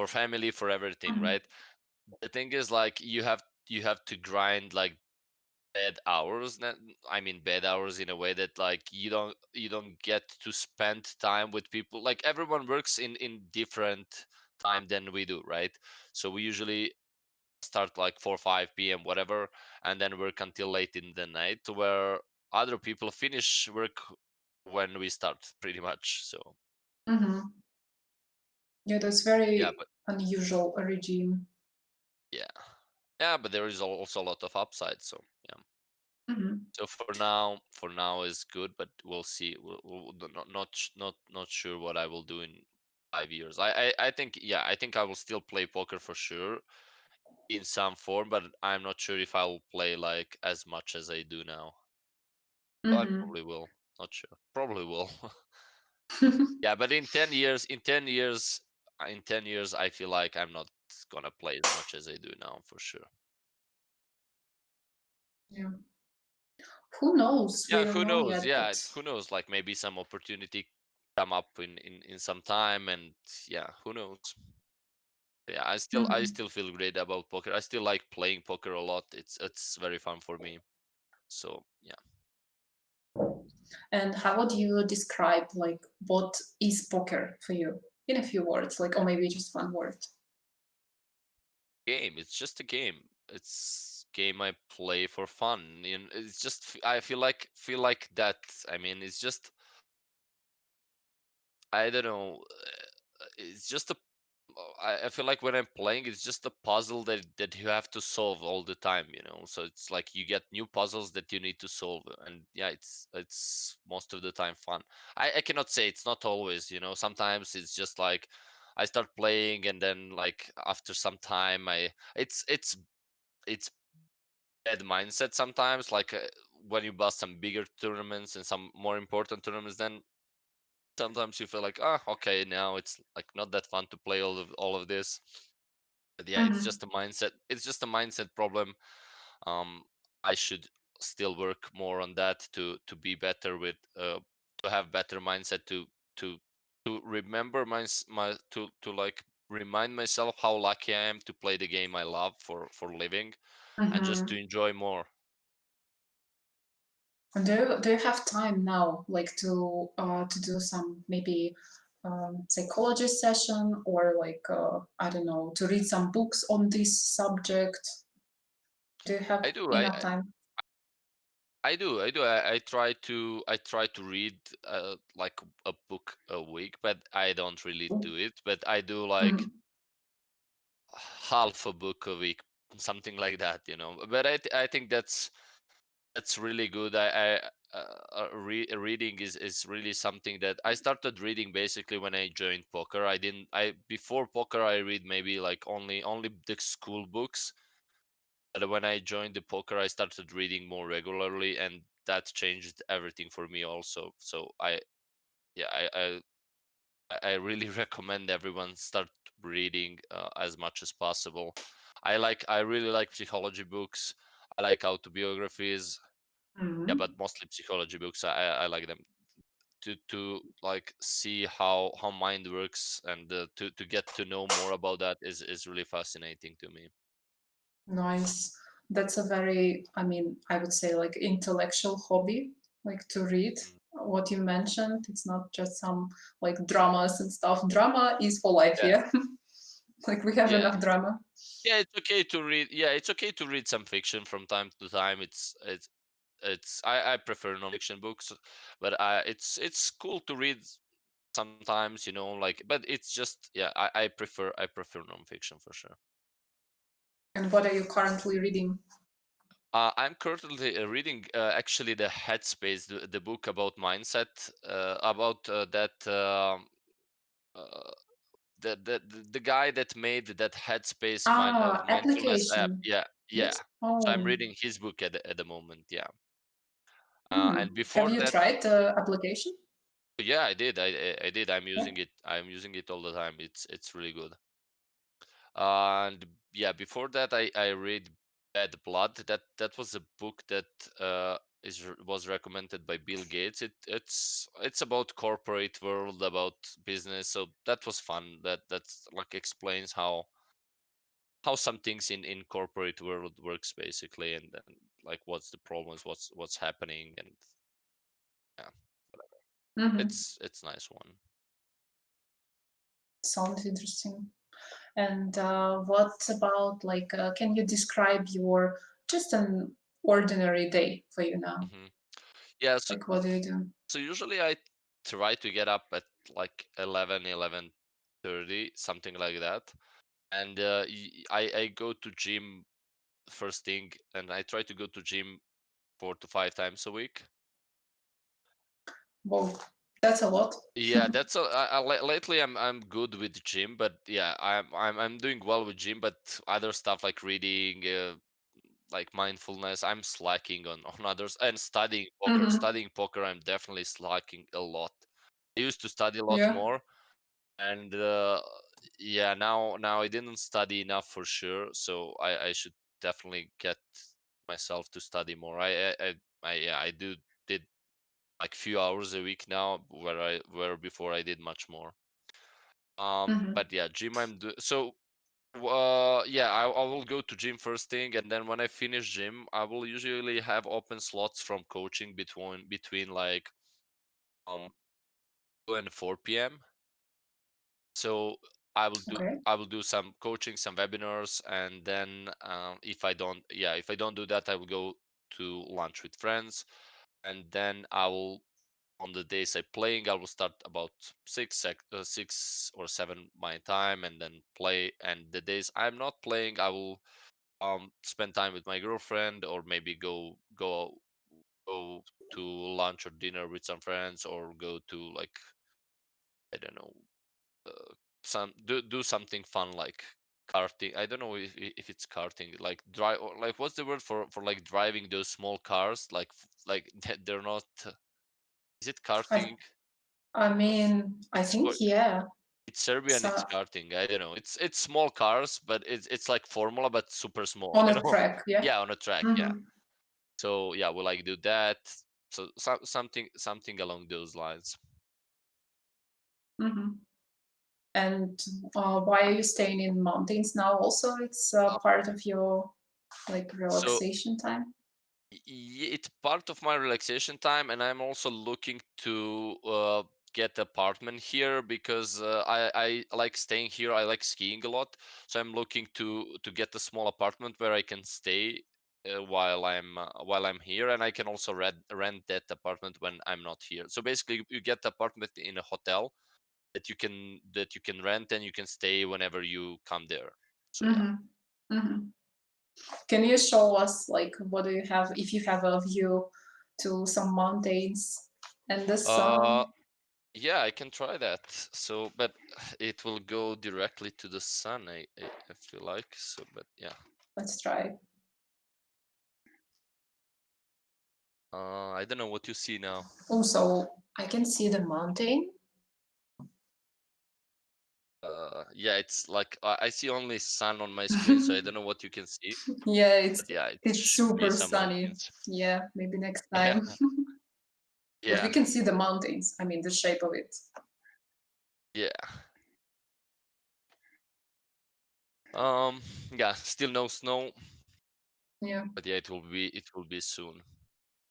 family, for everything, Mhm. right? The thing is like you have to grind like bad hours. I mean bad hours in a way that like you don't get to spend time with people. Like everyone works in different time than we do, right? So we usually start like 4 5 p.m. whatever, and then work until late in the night, where other people finish work when we start, pretty much. So Mhm. Yeah, that's yeah, very but unusual regime. yeah, yeah, but there is also a lot of upside. So yeah. Mhm. So for now is good, but we'll see. Not sure what I will do in 5 years. I think, yeah, I think I will still play poker for sure in some form, but I'm not sure if I will play like as much as I do now. I Mm-hmm. probably will. Not sure. Probably will. Yeah, but in 10 years, in 10 years, I feel like I'm not gonna play as much as I do now for sure. Yeah. Who knows? We Yeah, don't who know knows? yet, Yeah, but who knows? Like maybe some opportunity come up in some time, and yeah, who knows? Yeah, I Mhm. still feel great about poker. I still like playing poker a lot. It's very fun for me. So yeah, And how would you describe like what is poker for you in a few words, like or maybe just one word? game. It's just a game. It's game I play for fun. You know, it's just I feel like that. I mean, it's just I don't know. It's just a. I feel like when I'm playing, it's just a puzzle that you have to solve all the time. You know, so it's like you get new puzzles that you need to solve, and yeah, it's most of the time fun. I cannot say it's not always. You know, sometimes it's just like I start playing, and then like after some time, it's bad mindset sometimes. Like when you bust some bigger tournaments and some more important tournaments, then sometimes you feel like, ah, okay, now it's like not that fun to play all of this. But yeah, it's Mm-hmm. just a mindset. It's just a mindset problem. Um, I should still work more on that to be better with to have better mindset to to remember my to like remind myself how lucky I am to play the game I love for living and just to Mm-hmm. enjoy more. And do you have time now, like to do some maybe psychology session or like I don't know, to read some books on this subject? Do you have I do. enough time? I try to read like a book a week, but I don't really do it. But I do like Mm-hmm. half a book a week, something like that, you know. But I think that's really good. Reading is really something that I started reading basically when I joined poker. I didn't I Before poker I read maybe like only the school books. But when I joined the poker, I started reading more regularly, and that changed everything for me also. So yeah, I really recommend everyone start reading as much as possible. I really like psychology books. I like autobiographies. Yeah, Mm-hmm. but mostly psychology books. I like them to like see how mind works, and to get to know more about that is really fascinating to me. Nice. That's a very, I mean, I would say like intellectual hobby, like to read Mm. what you mentioned. It's not just some like dramas and stuff. Drama is for life, Yeah, yeah. Like we have yeah. enough drama. Yeah, it's okay to read. Yeah, it's okay to read some fiction from time to time. I prefer non-fiction books, but it's cool to read sometimes, you know, like. But it's just, yeah, I prefer non-fiction for sure. And what are you currently reading? I'm currently reading actually the Headspace, the book about mindset, about that. Uh, the guy that made that Headspace mindfulness app. Application. Yeah, yeah. Yes. So I'm Oh. reading his book at the moment. Yeah. Hmm. And Have before you that, tried the application? yeah, I did. I did. Yeah. I'm using it all the time. It's really good. And yeah, before that, I read Bad Blood. That was a book that was recommended by Bill Gates. It's about corporate world, about business. So that was fun. That's like explains how some things in corporate world works basically, and then like what's the problems, what's happening, and yeah, Hmm. it's nice one. Sounds interesting. And what about like, can you describe your just an ordinary day for you now? Hmm. Yeah, Like, what do you do? so usually I try to get up at like 11:30, something like that. And I go to gym first thing, and I try to go to gym 4 to 5 times a week. Both. That's a lot. Yeah, that's lately I'm good with gym, but yeah, I'm doing well with gym, but other stuff like reading, like mindfulness, I'm slacking on others, and studying poker. Hmm. Studying poker, I'm definitely slacking a lot. I used to study a lot Yeah. more, and yeah, now I didn't study enough for sure, so I should definitely get myself to study more. Yeah, I do did like few hours a week now, where before I did much more. Hmm. But yeah, gym I'm do so. Yeah, I will go to gym first thing, and then when I finish gym, I will usually have open slots from coaching between like um 2 and 4 p.m. So Okay. I will do some coaching, some webinars, and then if I don't do that, I will go to lunch with friends, and then I will, on the days I playing, I will start about 6 or 7 my time, and then play. And the days I'm not playing, I will spend time with my girlfriend, or maybe go to lunch or dinner with some friends, or go to like, I don't know, some do something fun like karting. I don't know if it's karting, like drive, or like, what's the word for like driving those small cars, like they're not, is it I karting? I mean, I It's think yeah. It's Serbian, So it's karting. I don't know. It's small cars, but it's like Formula, but super small. on You a know? track, yeah. Yeah, on a track. Yeah. Hmm. So yeah, we like do that. So something along those lines. Hmm. And why are you staying in mountains now? Also, it's Uh, part of your like so relaxation time. it's part of my relaxation time, and I'm also looking to get apartment here, because I like staying here. I like skiing a lot, so I'm looking to get a small apartment where I can stay while I'm here, and I can also rent that apartment when I'm not here. So basically, you get the apartment in a hotel that you can rent, and you can stay whenever you come there. So yeah. Hmm. Hmm. Can you show us like what do you have if you have a view to some mountains and the Uh, sun? Yeah, I can try that. So, but it will go directly to the sun. I feel like so, but yeah. Let's try. I don't know what you see now. Also, I can see the mountain. Yeah, it's like I see only sun on my screen, so I don't know what you can see. Yeah, But yeah, it it's should be super some sunny. mountains. Yeah, maybe next Yeah, time. But we yeah, can see the mountains. I mean, the shape of it. yeah. Yeah, still no snow, Yeah. but yeah, it will be soon.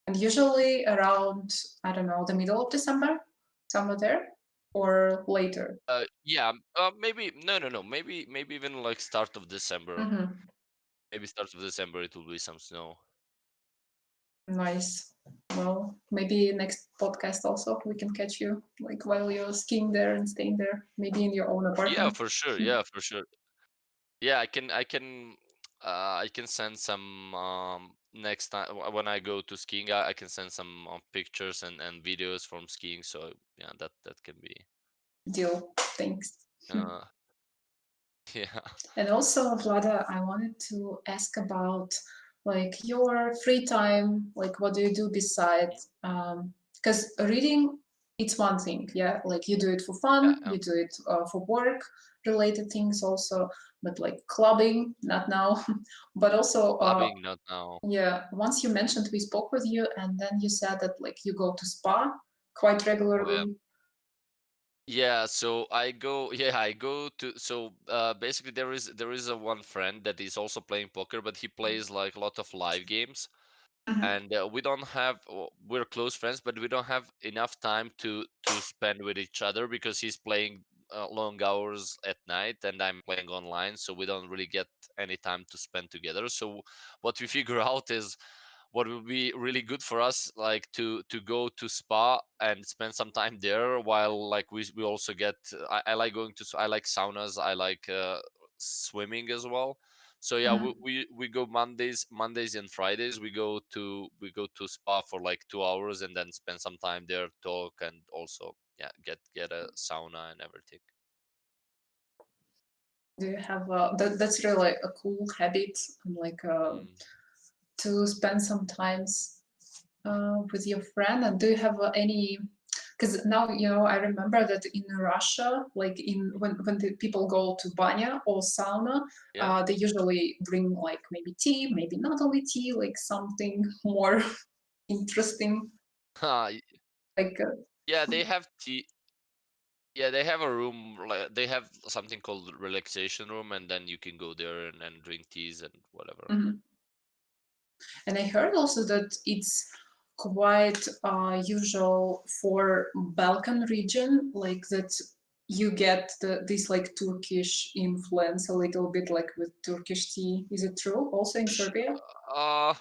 And usually around, I don't know, the middle of December, somewhere there, or later. Yeah, maybe no, maybe even like start of December. Hmm. Maybe start of December it will be some snow. Nice. Well, maybe next podcast also we can catch you like while you're skiing there and staying there, maybe in your own Yeah, apartment. for sure. Yeah, for sure. Yeah, I can send some next time when I go to skiing. I can send some pictures and videos from skiing. So yeah, that can be. Deal. Thanks. Uh, yeah. And also, Vlada, I wanted to ask about like your free time. Like, what do you do besides? Because reading, it's one thing, yeah. Like you do it for Yeah, fun, you do it for work related things also. But like clubbing, not now. But also, clubbing not now. yeah. Once you mentioned we spoke with you, and then you said that like you go to spa quite Oh yeah. regularly. Yeah, so I go. Yeah, I go to. So basically, there is a one friend that is also playing poker, but he plays like a lot of live games, Mhm. and we don't have we're close friends, but we don't have enough time to spend with each other, because he's playing long hours at night, and I'm playing online, so we don't really get any time to spend together. So what we figure out is what would be really good for us, like to go to spa and spend some time there, while like we also get I like going to I like saunas, I like swimming as well. So yeah, Mhm. we go Mondays and Fridays. We go to spa for like 2 hours and then spend some time there, talk, and also yeah, get a sauna and everything. Do you have that's really a cool habit, like Mm. to spend some times with your friend? And do you have any? Because now I remember that in Russia, like in when the people go to banya or sauna, Yeah. they usually bring like maybe tea, maybe not only tea, like something more interesting, like. Yeah, they have tea. Yeah, they have a room. Like they have something called relaxation room, and then you can go there and drink teas and whatever. Mhm. And I heard also that it's quite usual for Balkan region, like that you get this like Turkish influence a little bit, like with Turkish tea. Is it true? Also in Serbia, Uh,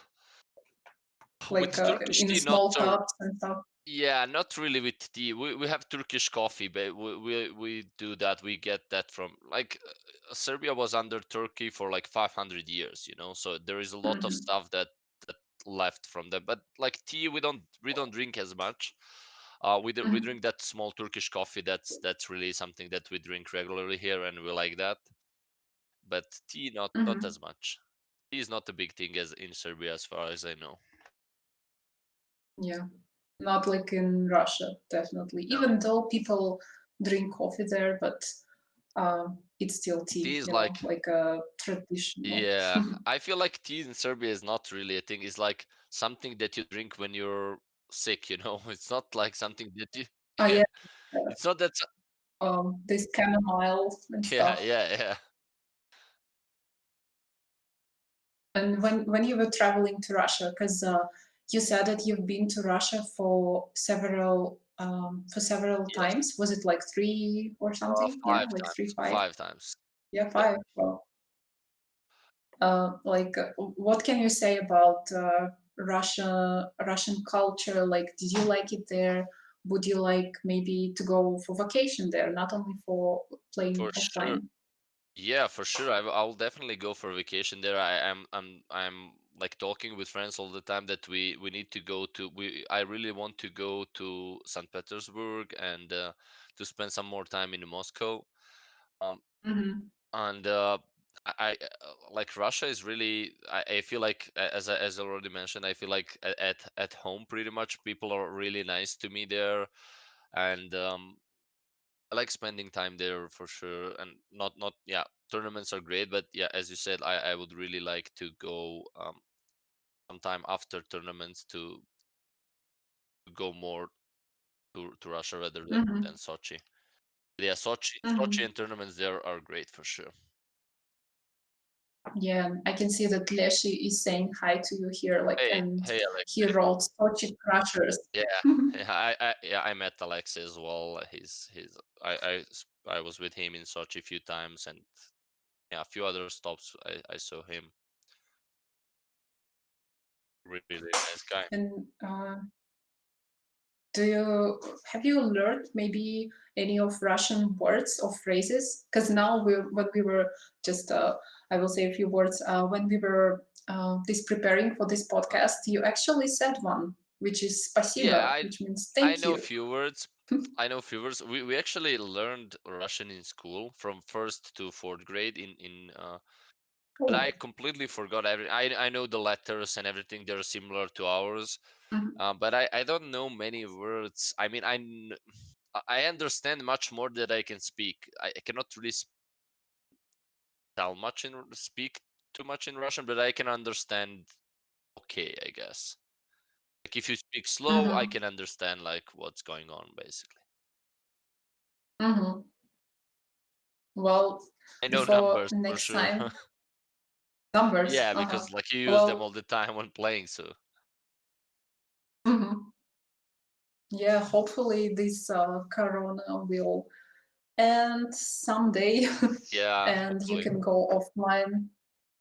with like Turkish in tea, not small so. cups and stuff. Yeah, not really with tea. We have Turkish coffee, but we do that. We get that from like Serbia was under Turkey for like 500 years, so there is a lot of Mhm. stuff that left from them. But like tea, we don't drink as much. We Mhm. drink that small Turkish coffee. That's really something that we drink regularly here, and we like that. But tea, not Mhm. as much. Tea is not a big thing as in Serbia, as far as I know. Yeah, not like in Russia, definitely. No, Even though people drink coffee there, but it's still tea tea, is like. like a traditional. Yeah, I feel like tea in Serbia is not really a thing. It's like something that you drink when you're sick. It's not like something that you. Oh Yeah, yeah, it's not that. this chamomile and Yeah, stuff. yeah, yeah. And when you were traveling to Russia, because you said that you've been to Russia for several Yes, times. Was it like three or something? Yeah, five like three, times. five. 5 times. Yeah, Yep. five. Well, like, what can you say about Russian culture? Like, did you like it there? Would you like maybe to go for vacation there, not only for playing For sure. offline? Yeah, for sure. I'll definitely go for a vacation there. I'm like talking with friends all the time that we need to go to. I really want to go to St. Petersburg and to spend some more time in Moscow. Um, Hmm. and like Russia is really. I feel like as I already mentioned, I feel like at home pretty much people are really nice to me there, and I like spending time there for sure. And not yeah, tournaments are great, but yeah, as you said, I would really like to go sometime after tournaments to go more to Russia rather than Hmm. Sochi. Yeah, Sochi Hmm. and tournaments there are great for sure. Yeah, I can see that Leshi is saying hi to you here, like, Hey, and hey, he Alexei. wrote Sochi Crushers. Yeah, yeah, I met Alexei as well. I was with him in Sochi a few times, and yeah, a few other stops. I saw him. Really nice guy. And do you have you learned maybe any of Russian words or phrases? Because now when we were just I will say a few words. When we were this preparing for this Uh, podcast, you actually said one, which is yeah, spasibo, I which means I thank know a you. few words. I know a few words. We actually learned Russian in school from first to fourth grade but Oh. I completely forgot I know the letters and everything. They're similar to ours. Mhm. But I don't know many words. I mean, I understand much more than I can speak. I cannot really tell much in speak too much in Russian, but I can understand okay, I guess. Like if you speak slow, I Mhm. can understand like what's going on basically. Mhm. Well, I know before numbers for next sure. time, numbers. Yeah, Uh-huh. because like you use them all Well, the time when playing. So mhm. Yeah, hopefully this corona will end someday yeah, and you hopefully. can go offline,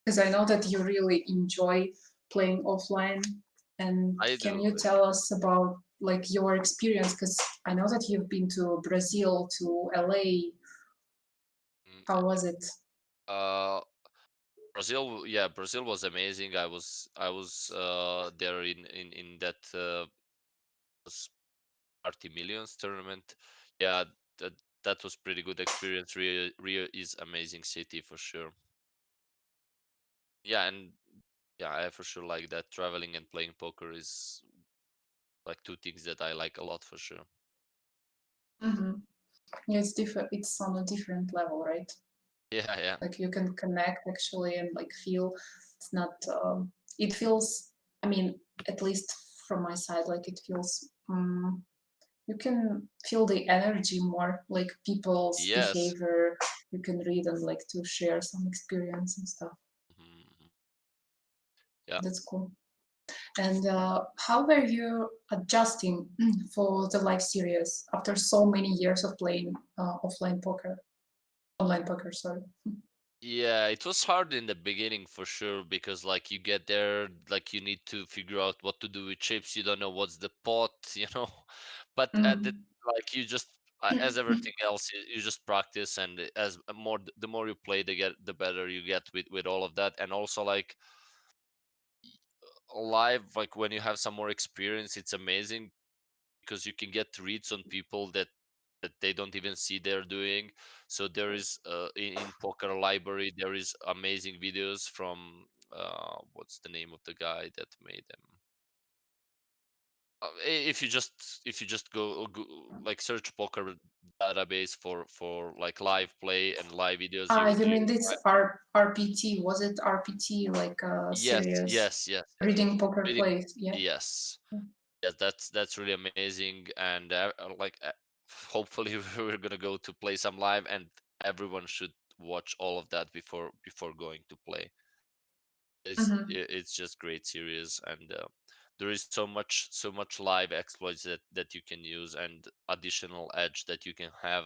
because I know that you really enjoy playing offline. And I can do. you tell us about like your experience? Because I know that you've been to Brazil, to LA. Mm, How was it? Uh, Brazil, yeah, Brazil was amazing. I was there in that was Party Millions tournament. Yeah, that that was pretty good experience. Rio is amazing city for sure. Yeah, and yeah, I for sure like that. Traveling and playing poker is like two things that I like a lot for sure. Mm-hmm. Yeah, it's different. It's on a different level, right? Yeah, yeah. Like you can connect actually and like feel. It's not. It feels. I mean, at least from my side, like it feels. You can feel the energy more, like people's Yes. behavior. You can read and like to share some experience and stuff. Mhm. Yeah. That's cool. And how were you adjusting for the live series after so many years of playing offline poker, online poker? Sorry. Yeah, it was hard in the beginning for sure because like you get there, like you need to figure out what to do with chips. You don't know what's the pot, you know. But at the Mm. like you just as everything else, you just practice, and as the more you play, the better you get with all of that. And also like live, like when you have some more experience, it's amazing because you can get reads on people that they don't even see they're doing. So there is in poker library there is amazing videos from what's the name of the guy that made them. If you just go like search poker database for like live play and live videos, You you mean this RPT? Was it RPT like yes, serious yes. reading poker Reading, plays? Yeah. yes. Yes, that's really amazing, and hopefully we're gonna go to play some live, and everyone should watch all of that before going to play. Mm-hmm. It's just great series, and there is so much live exploits that you can use, and additional edge that you can have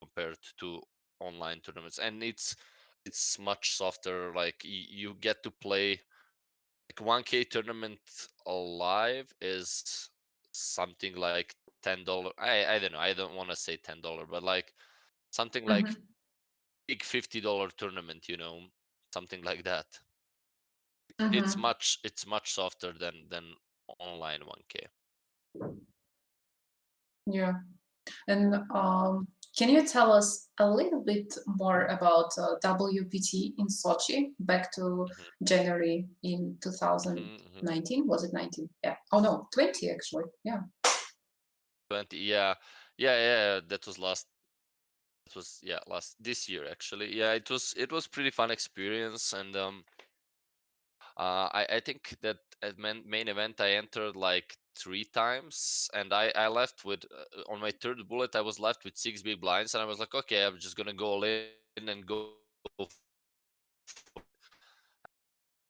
compared to online tournaments, and it's much softer. Like you get to play like 1K tournament alive is something like $10. I don't know. I don't want to say $10, but like something like Mm-hmm. big $50 tournament, something like that. It's Mm-hmm. much softer than online 1K. Yeah. And can you tell us a little bit more about WPT in Sochi back to Hmm. January in Hmm. 2019? Was it 19? Yeah. Oh no, 20 actually. Yeah. 20, yeah, yeah. Last this year actually. Yeah, it was pretty fun experience, and I think that at main event I entered like three times, and I left with on my third bullet I was left with six big blinds, and I was like, okay, I'm just gonna go all in and go.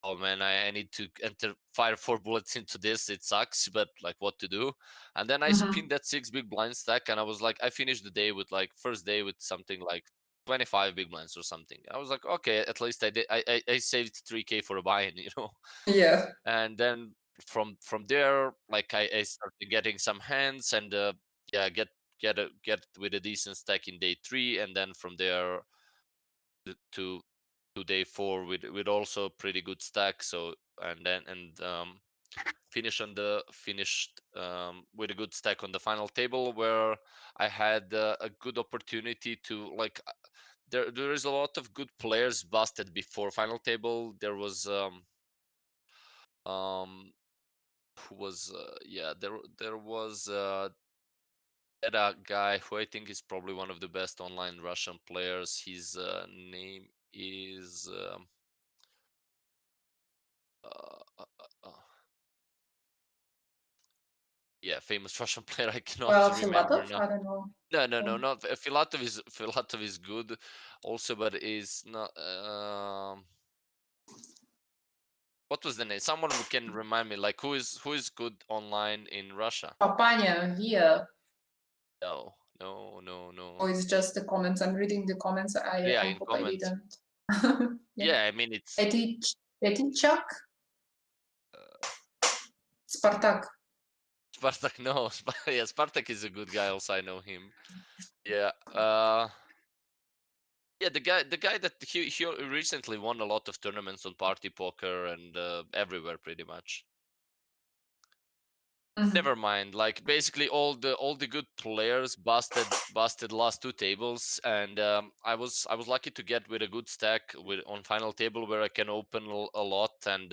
Oh man, I need to fire four bullets into this. It sucks, but like what to do? And then I Mm-hmm. spin that six big blind stack, and I was like, I finished the day with like first day with something like 25 big blinds or something. I was like, okay, at least I did. I saved 3K for a buy-in, Yeah. and then from there like I started getting some hands, and yeah, get with a decent stack in day three, and then from there to day four with also pretty good stack. So and then and finished with a good stack on the final table, where I had a good opportunity to like there is a lot of good players busted before final table. There was um who was yeah there was that guy who I think is probably one of the best online Russian players. His name is uh, uh, uh, uh, yeah, famous Russian player. I cannot remember Filatov? now. I don't know. No, Um, not Filatov is good also, but is not. What was the name? Someone who can remind me, like who is good online in Russia? Papania, yeah. No, no, no, no. Oh, it's just the comments. I'm reading the comments. Yeah, I in hope I comments. didn't. Yeah. Yeah, I mean it's Petit Chuck? uh, Spartak. Spartak. No, yeah, Spartak is a good guy. Also, I know him. Yeah. Yeah, the guy that he recently won a lot of tournaments on Party Poker and everywhere pretty much. Mhm. Never mind. Like basically all the good players busted last two tables, and I was lucky to get with a good stack with on final table where I can open a lot and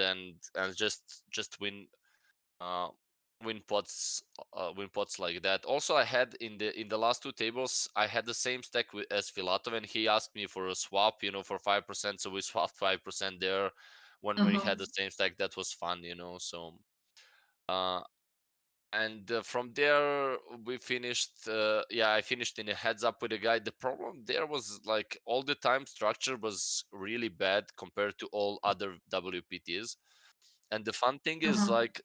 just uh win pots like that. Also, I had in the last two tables I had the same stack as Filatov, and he asked me for a swap, for 5%. So we swapped 5% there when we Mhm. had the same stack. That was fun. So. Uh, and from there we finished yeah, I finished in a heads up with a guy. The problem there was like all the time structure was really bad compared to all other WPTs. And the fun thing is Mhm. like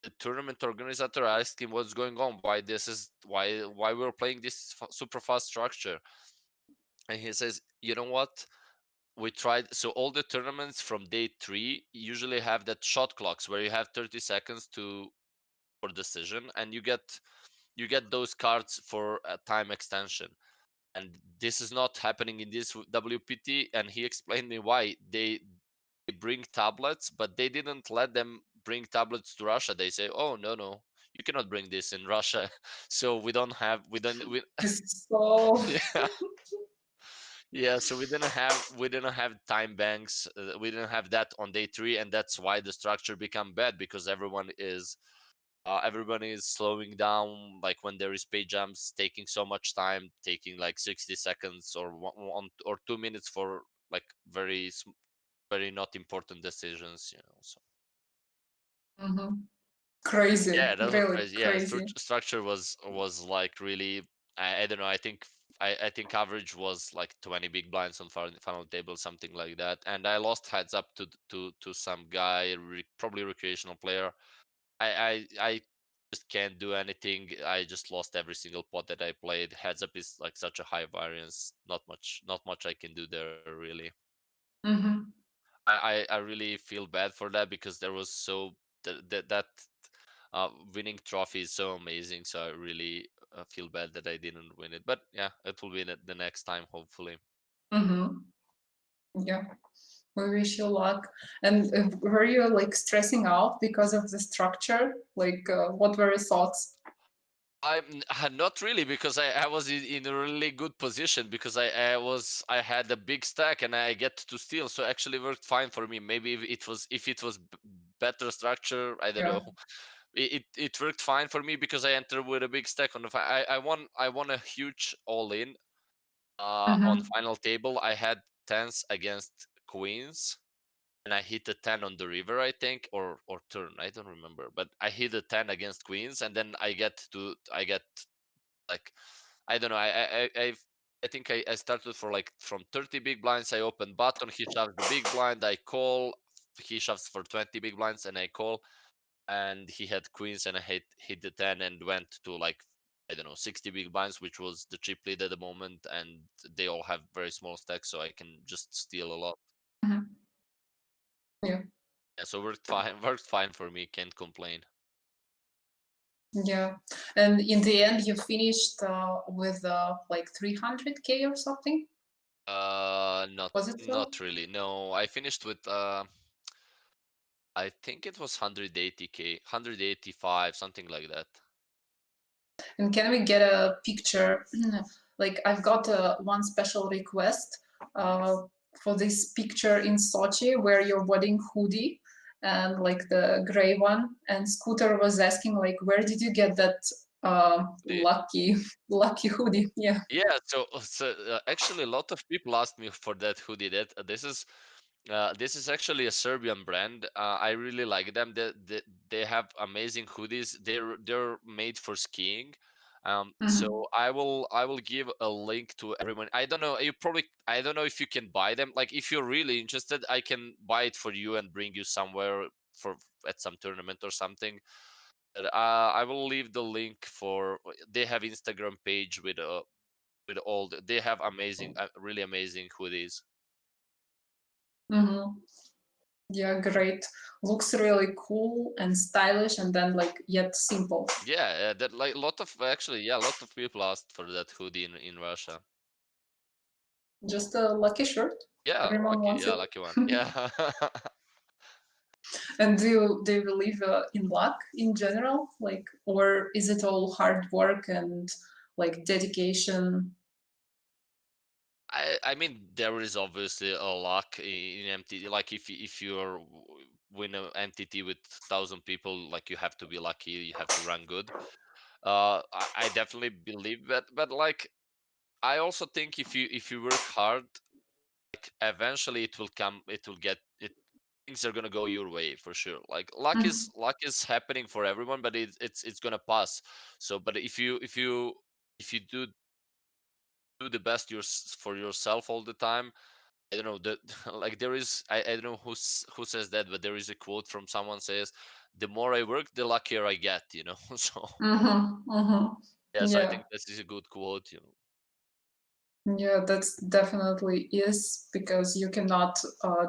the tournament organizer asked him what's going on, why we're playing this super fast structure. And he says, you know what, we tried. So all the tournaments from day 3 usually have that shot clocks where you have 30 seconds to for decision, and you get those cards for a time extension. And this is not happening in this WPT. And he explained me why they bring tablets, but they didn't let them bring tablets to Russia. They say, oh, no, no, you cannot bring this in Russia. So we It's so. yeah, yeah, so we didn't have time banks. We didn't have that on day 3, and that's why the structure become bad, because everyone is slowing down, like when there is pay jumps, taking so much time, taking like 60 seconds or 2 minutes for like very not important decisions. So Mhm. Crazy, yeah, that was really crazy. Yeah, crazy. structure was like really. I don't know. I think average was like 20 big blinds on final table, something like that. And I lost heads up to some guy, probably recreational player. I just can't do anything. I just lost every single pot that I played. Heads up is like such a high variance. Not much I can do there really. Mhm. I really feel bad for that, because there was that winning trophy is so amazing. So I really feel bad that I didn't win it. But yeah, it will be the next time, hopefully. Mhm. Yeah. We wish you luck. And were you like stressing out because of the structure? Like, what were your thoughts? Not really, because I was in a really good position, because I had a big stack and I get to steal, so actually worked fine for me. Maybe if it was better structure, I don't Yeah. know. It worked fine for me because I entered with a big stack on the I won a huge all in on Mhm. final table. I had tens against queens, and I hit a 10 on the river, I think, or turn, I don't remember, but I hit a 10 against queens, and then I get like, I don't know. I think I started for like from 30 big blinds. I open button. He shoves the big blind. I call. He shoves for 20 big blinds, and I call. And he had queens, and I hit the 10 and went to like, I don't know, 60 big blinds, which was the chip lead at the moment. And they all have very small stacks, so I can just steal a lot. Mhm. Yeah. Yeah, so worked fine. Worked fine for me. Can't complain. Yeah. And in the end, you finished with like 300K or something. Not Was it so? not really. No, I finished with I think it was 180K, 185, something like that. And can we get a picture? Like, I've got one special request uh, for this picture in Sochi where you're wearing hoodie and like the gray one. And Scooter was asking like, where did you get that The- lucky lucky hoodie? Yeah. Yeah, so actually, a lot of people asked me for that hoodie. This is actually a Serbian brand. I really like them. They have amazing hoodies. They're made for skiing. Mhm. So I will give a link to everyone. I don't know if you can buy them. Like if you're really interested, I can buy it for you and bring you somewhere for at some tournament or something. But, I will leave the link for. They have Instagram page with they have amazing, really amazing hoodies. Mhm. Yeah, great. Looks really cool and stylish, and then like yet simple. Yeah, that like a lot of people asked for that hoodie in Russia. Just a lucky shirt. Yeah, Everyone lucky. wants Yeah, it. lucky one. Yeah. And do you believe in luck in general, like, or is it all hard work and like dedication? I mean there is obviously a luck in MTT. Like if you're win a MTT with 1,000 people, like you have to be lucky. You have to run good. I definitely believe that, but like I also think if you work hard, like eventually it will come. It will get it. Things are gonna go your way for sure. Like Mhm. luck is happening for everyone, but it's gonna pass. So, but if you do the best for yourself all the time. I don't know that like there is I don't know who says that, but there is a quote from someone says, "The more I work, the luckier I get." So Mhm. Mhm. yes, I Yeah. think this is a good quote. Yeah, that's definitely is because you cannot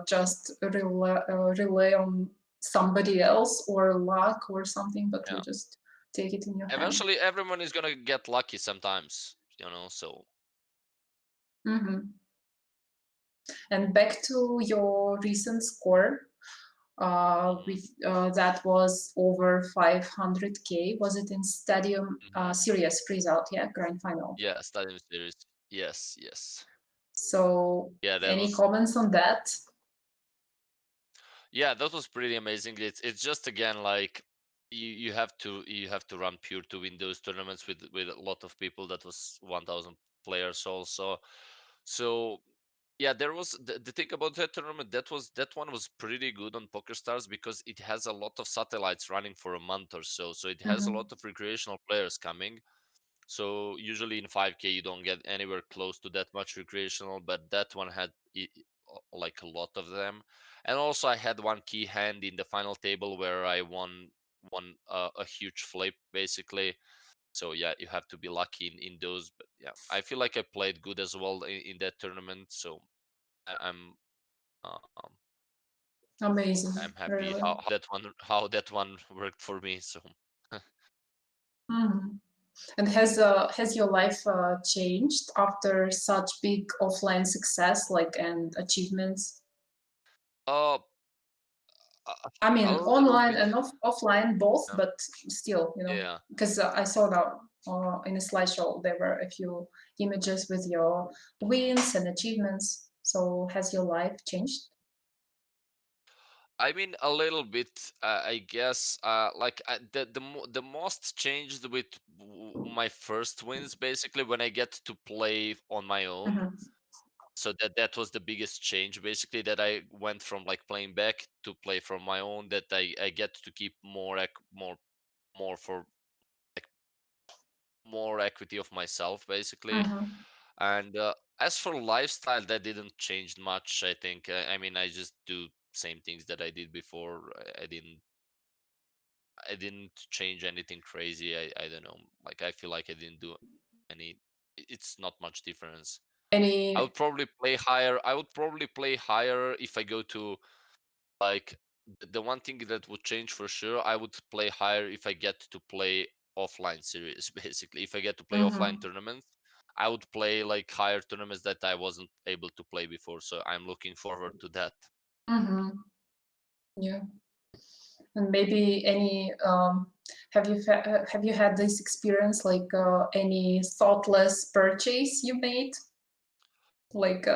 just rely on somebody else or luck or something, but you Yeah. just take it in your hand. Eventually, everyone is gonna get lucky sometimes. So Hmm. And back to your recent score, mhm, with that was over 500K. Was it in Stadium mhm. Series freeze-out? Yeah, grand final. Yeah, Stadium Series. Yes, yes. So, Yeah, that any was comments on that? yeah, that was pretty amazing. It's just again like you have to run pure to win those tournaments with a lot of people. That was 1,000 players also. So yeah, there was the thing about that tournament. That one was pretty good on PokerStars because it has a lot of satellites running for a month or so. So it has a Hmm. lot of recreational players coming. So usually in 5K you don't get anywhere close to that much recreational, but that one had like a lot of them. And also I had one key hand in the final table where I won a huge flip basically. So yeah, you have to be lucky in those. But yeah, I feel like I played good as well in that tournament. So I'm um, Amazing, I'm happy really. how that one worked for me. So Mhm. And has your life changed after such big offline success, like, and achievements? uh, a, I a mean, little online bit. and offline both, Yeah. but still, Yeah. because I saw that in a slideshow there were a few images with your Mhm. wins and achievements. So has your life changed? I mean, a little bit, I guess. Like the most changed with my first wins, basically, when I get to play on my own. Hmm. So that was the biggest change, basically, that I went from like playing back to play from my own. That I get to keep more for like more equity of myself, basically. Hmm. And as for lifestyle, that didn't change much. I think. I mean, I just do same things that I did before. I didn't change anything crazy. I don't know. Like I feel like I didn't do any. It's not much difference. I Any? would probably play higher. I would probably play higher if I go to like the one thing that would change for sure. I would play higher if I get to play offline series. Basically, if I get to play offline Hmm. tournaments, I would play like higher tournaments that I wasn't able to play before. So I'm looking forward to that. Hmm. Yeah. And maybe any have you had this experience, like any thoughtless purchase you made, like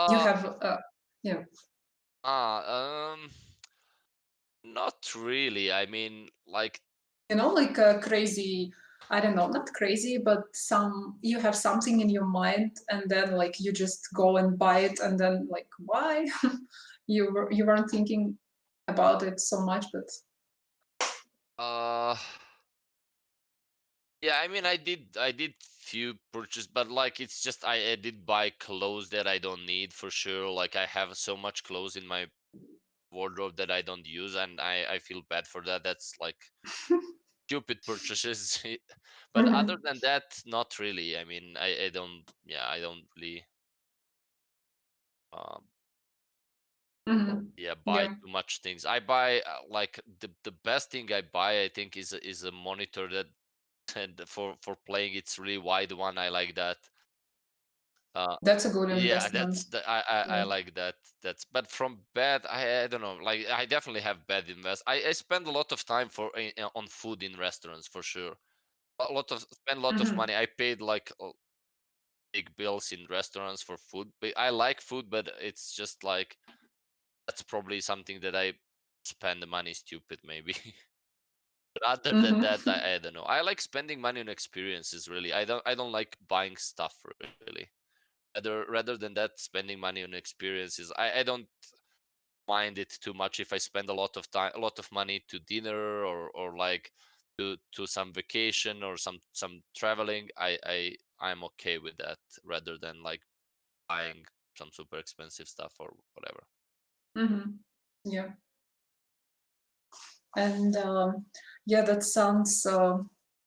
you Uh have you know ah not really. I mean, like like a crazy, I don't know, not crazy, but some, you have something in your mind and then like you just go and buy it, and then like why you weren't thinking about it so much, but uh yeah, I mean, I did few purchase, but like it's just I did buy clothes that I don't need for sure. Like I have so much clothes in my wardrobe that I don't use, and I feel bad for that. That's like stupid purchases. But other Mhm. than that, not really. I mean, I don't yeah, I don't really um Mhm. yeah, buy Yeah. too much things. I buy like the best thing I buy I think is a monitor that and for playing it's really wide one. I like that. Uh, That's a good yeah, investment. I Yeah. like that. But from bad, I don't know. Like I definitely have bad invest. I spend a lot of time on food in restaurants for sure. Spend a lot of Hmm. money. I paid like big bills in restaurants for food. But I like food, but it's just like that's probably something that I spend the money stupid maybe. But other than Hmm. that, I don't know. I like spending money on experiences really. I don't like buying stuff really. Rather than that, spending money on experiences. I don't mind it too much if I spend a lot of money to dinner or like to some vacation or some traveling. I'm okay with that rather than like buying some super expensive stuff or whatever. Hmm. Yeah. And yeah, that sounds.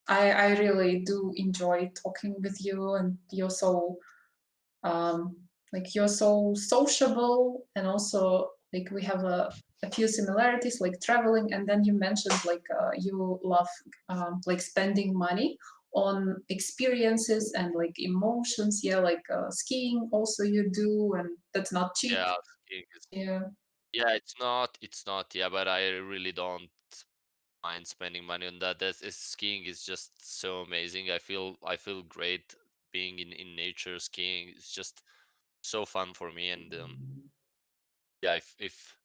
I really do enjoy talking with you, and you're so like you're so sociable, and also like we have a few similarities, like traveling. And then you mentioned like you love like spending money on experiences and like emotions. Yeah, like skiing also you do, and that's not cheap. Yeah, skiing is Yeah. yeah, it's not, yeah, but I really don't mind spending money on that. Skiing is just so amazing. I feel great being in nature skiing. It's just so fun for me and yeah, if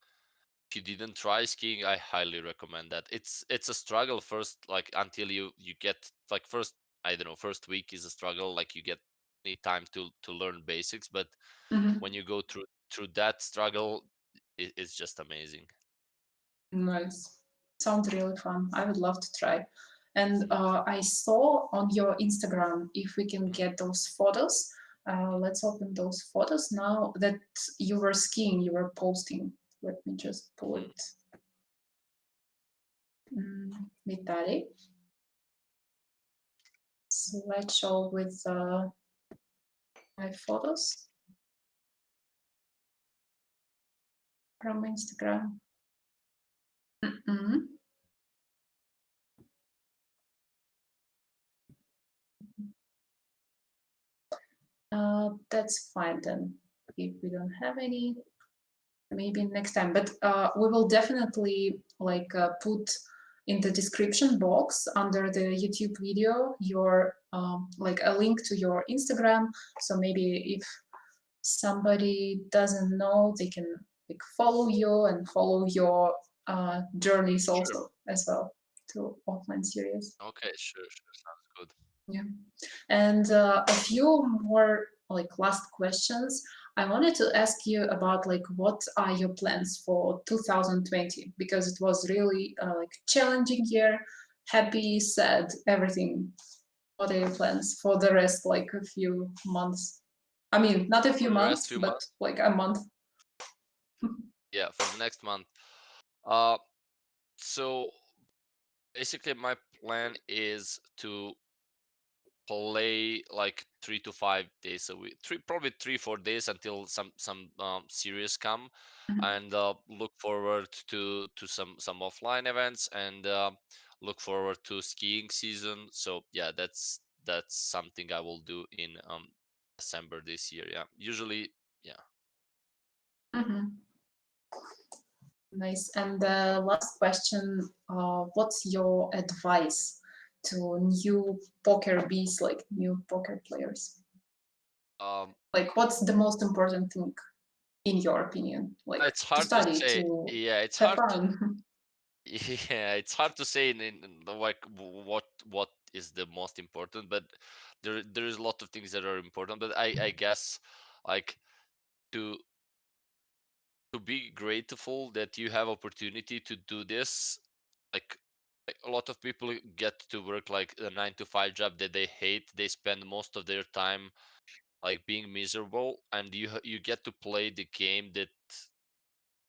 you didn't try skiing, I highly recommend that. It's a struggle first, like until you get like first, I don't know, first week is a struggle, like you get need time to learn basics, but Hmm. when you go through that struggle, it's just amazing. Nice. Sounds really fun. I would love to try. And I saw on your Instagram, if we can Mhm. get those photos. Let's open those photos now that you were skiing, you were posting. Let me just pull Mhm. it. Vitaly, slideshow with my photos from Instagram. Mm-mm. That's fine then. If we don't have any, maybe next time. But we will definitely like put in the description box under the YouTube video your like a link to your Instagram. So maybe if somebody doesn't know, they can like follow you and follow your journeys Sure. also as well to offline series. Okay, sure, sounds good. Yeah. And a few more like last questions. I wanted to ask you about like what are your plans for 2020, because it was really like challenging year, happy, sad, everything. What are your plans for the rest like a few months? I mean, not a For few the rest months, few but months, like a month. yeah, for the next month. Uh, so basically, my plan is to play like 3 to 5 days a week, probably 3 4 days until some series come, Mhm. and look forward to some offline events and look forward to skiing season. So yeah, that's something I will do in December this year. Yeah, usually, yeah. Mhm. Nice. And the last question, what's your advice to new poker bees, like new poker players? Um, Like, what's the most important thing in your opinion? Like, it's to hard to study, say. to Yeah, it's have hard to fun. yeah, it's hard to say in the, like what is the most important, but there is a lot of things that are important. But I guess like to to be grateful that you have opportunity to do this. Like a lot of people get to work like a 9 to 5 job that they hate. They spend most of their time like being miserable, and you get to play the game that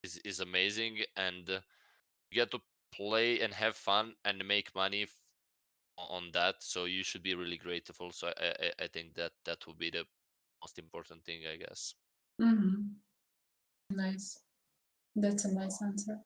is amazing, and you get to play and have fun and make money on that. So you should be really grateful. So I think that will be the most important thing, I guess. Hmm. Nice. That's a nice answer.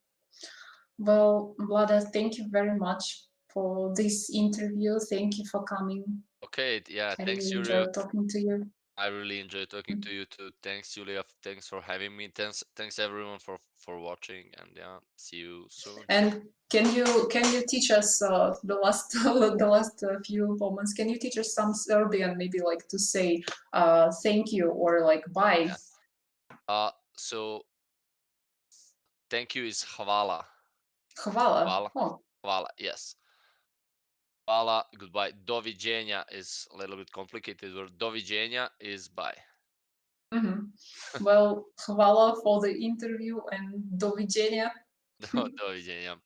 Well, Vlada, thank you very much for this interview. Thank you for coming. Okay, yeah, I thanks, really Yuria. enjoyed talking to you. I really enjoy talking to you too. Thanks, Julia. Thanks for having me. Thanks everyone for watching. And yeah, see you soon. And can you teach us the last the last few moments? Can you teach us some Serbian, maybe like to say thank you or like bye? Yeah. So thank you is hvala. Hvala. Hvala. Oh. Hvala. Yes. Hvala. Goodbye. Doviđenja is a little bit complicated word. Doviđenja is bye. Mhm. Well, hvala for the interview and doviđenja. Doviđenja.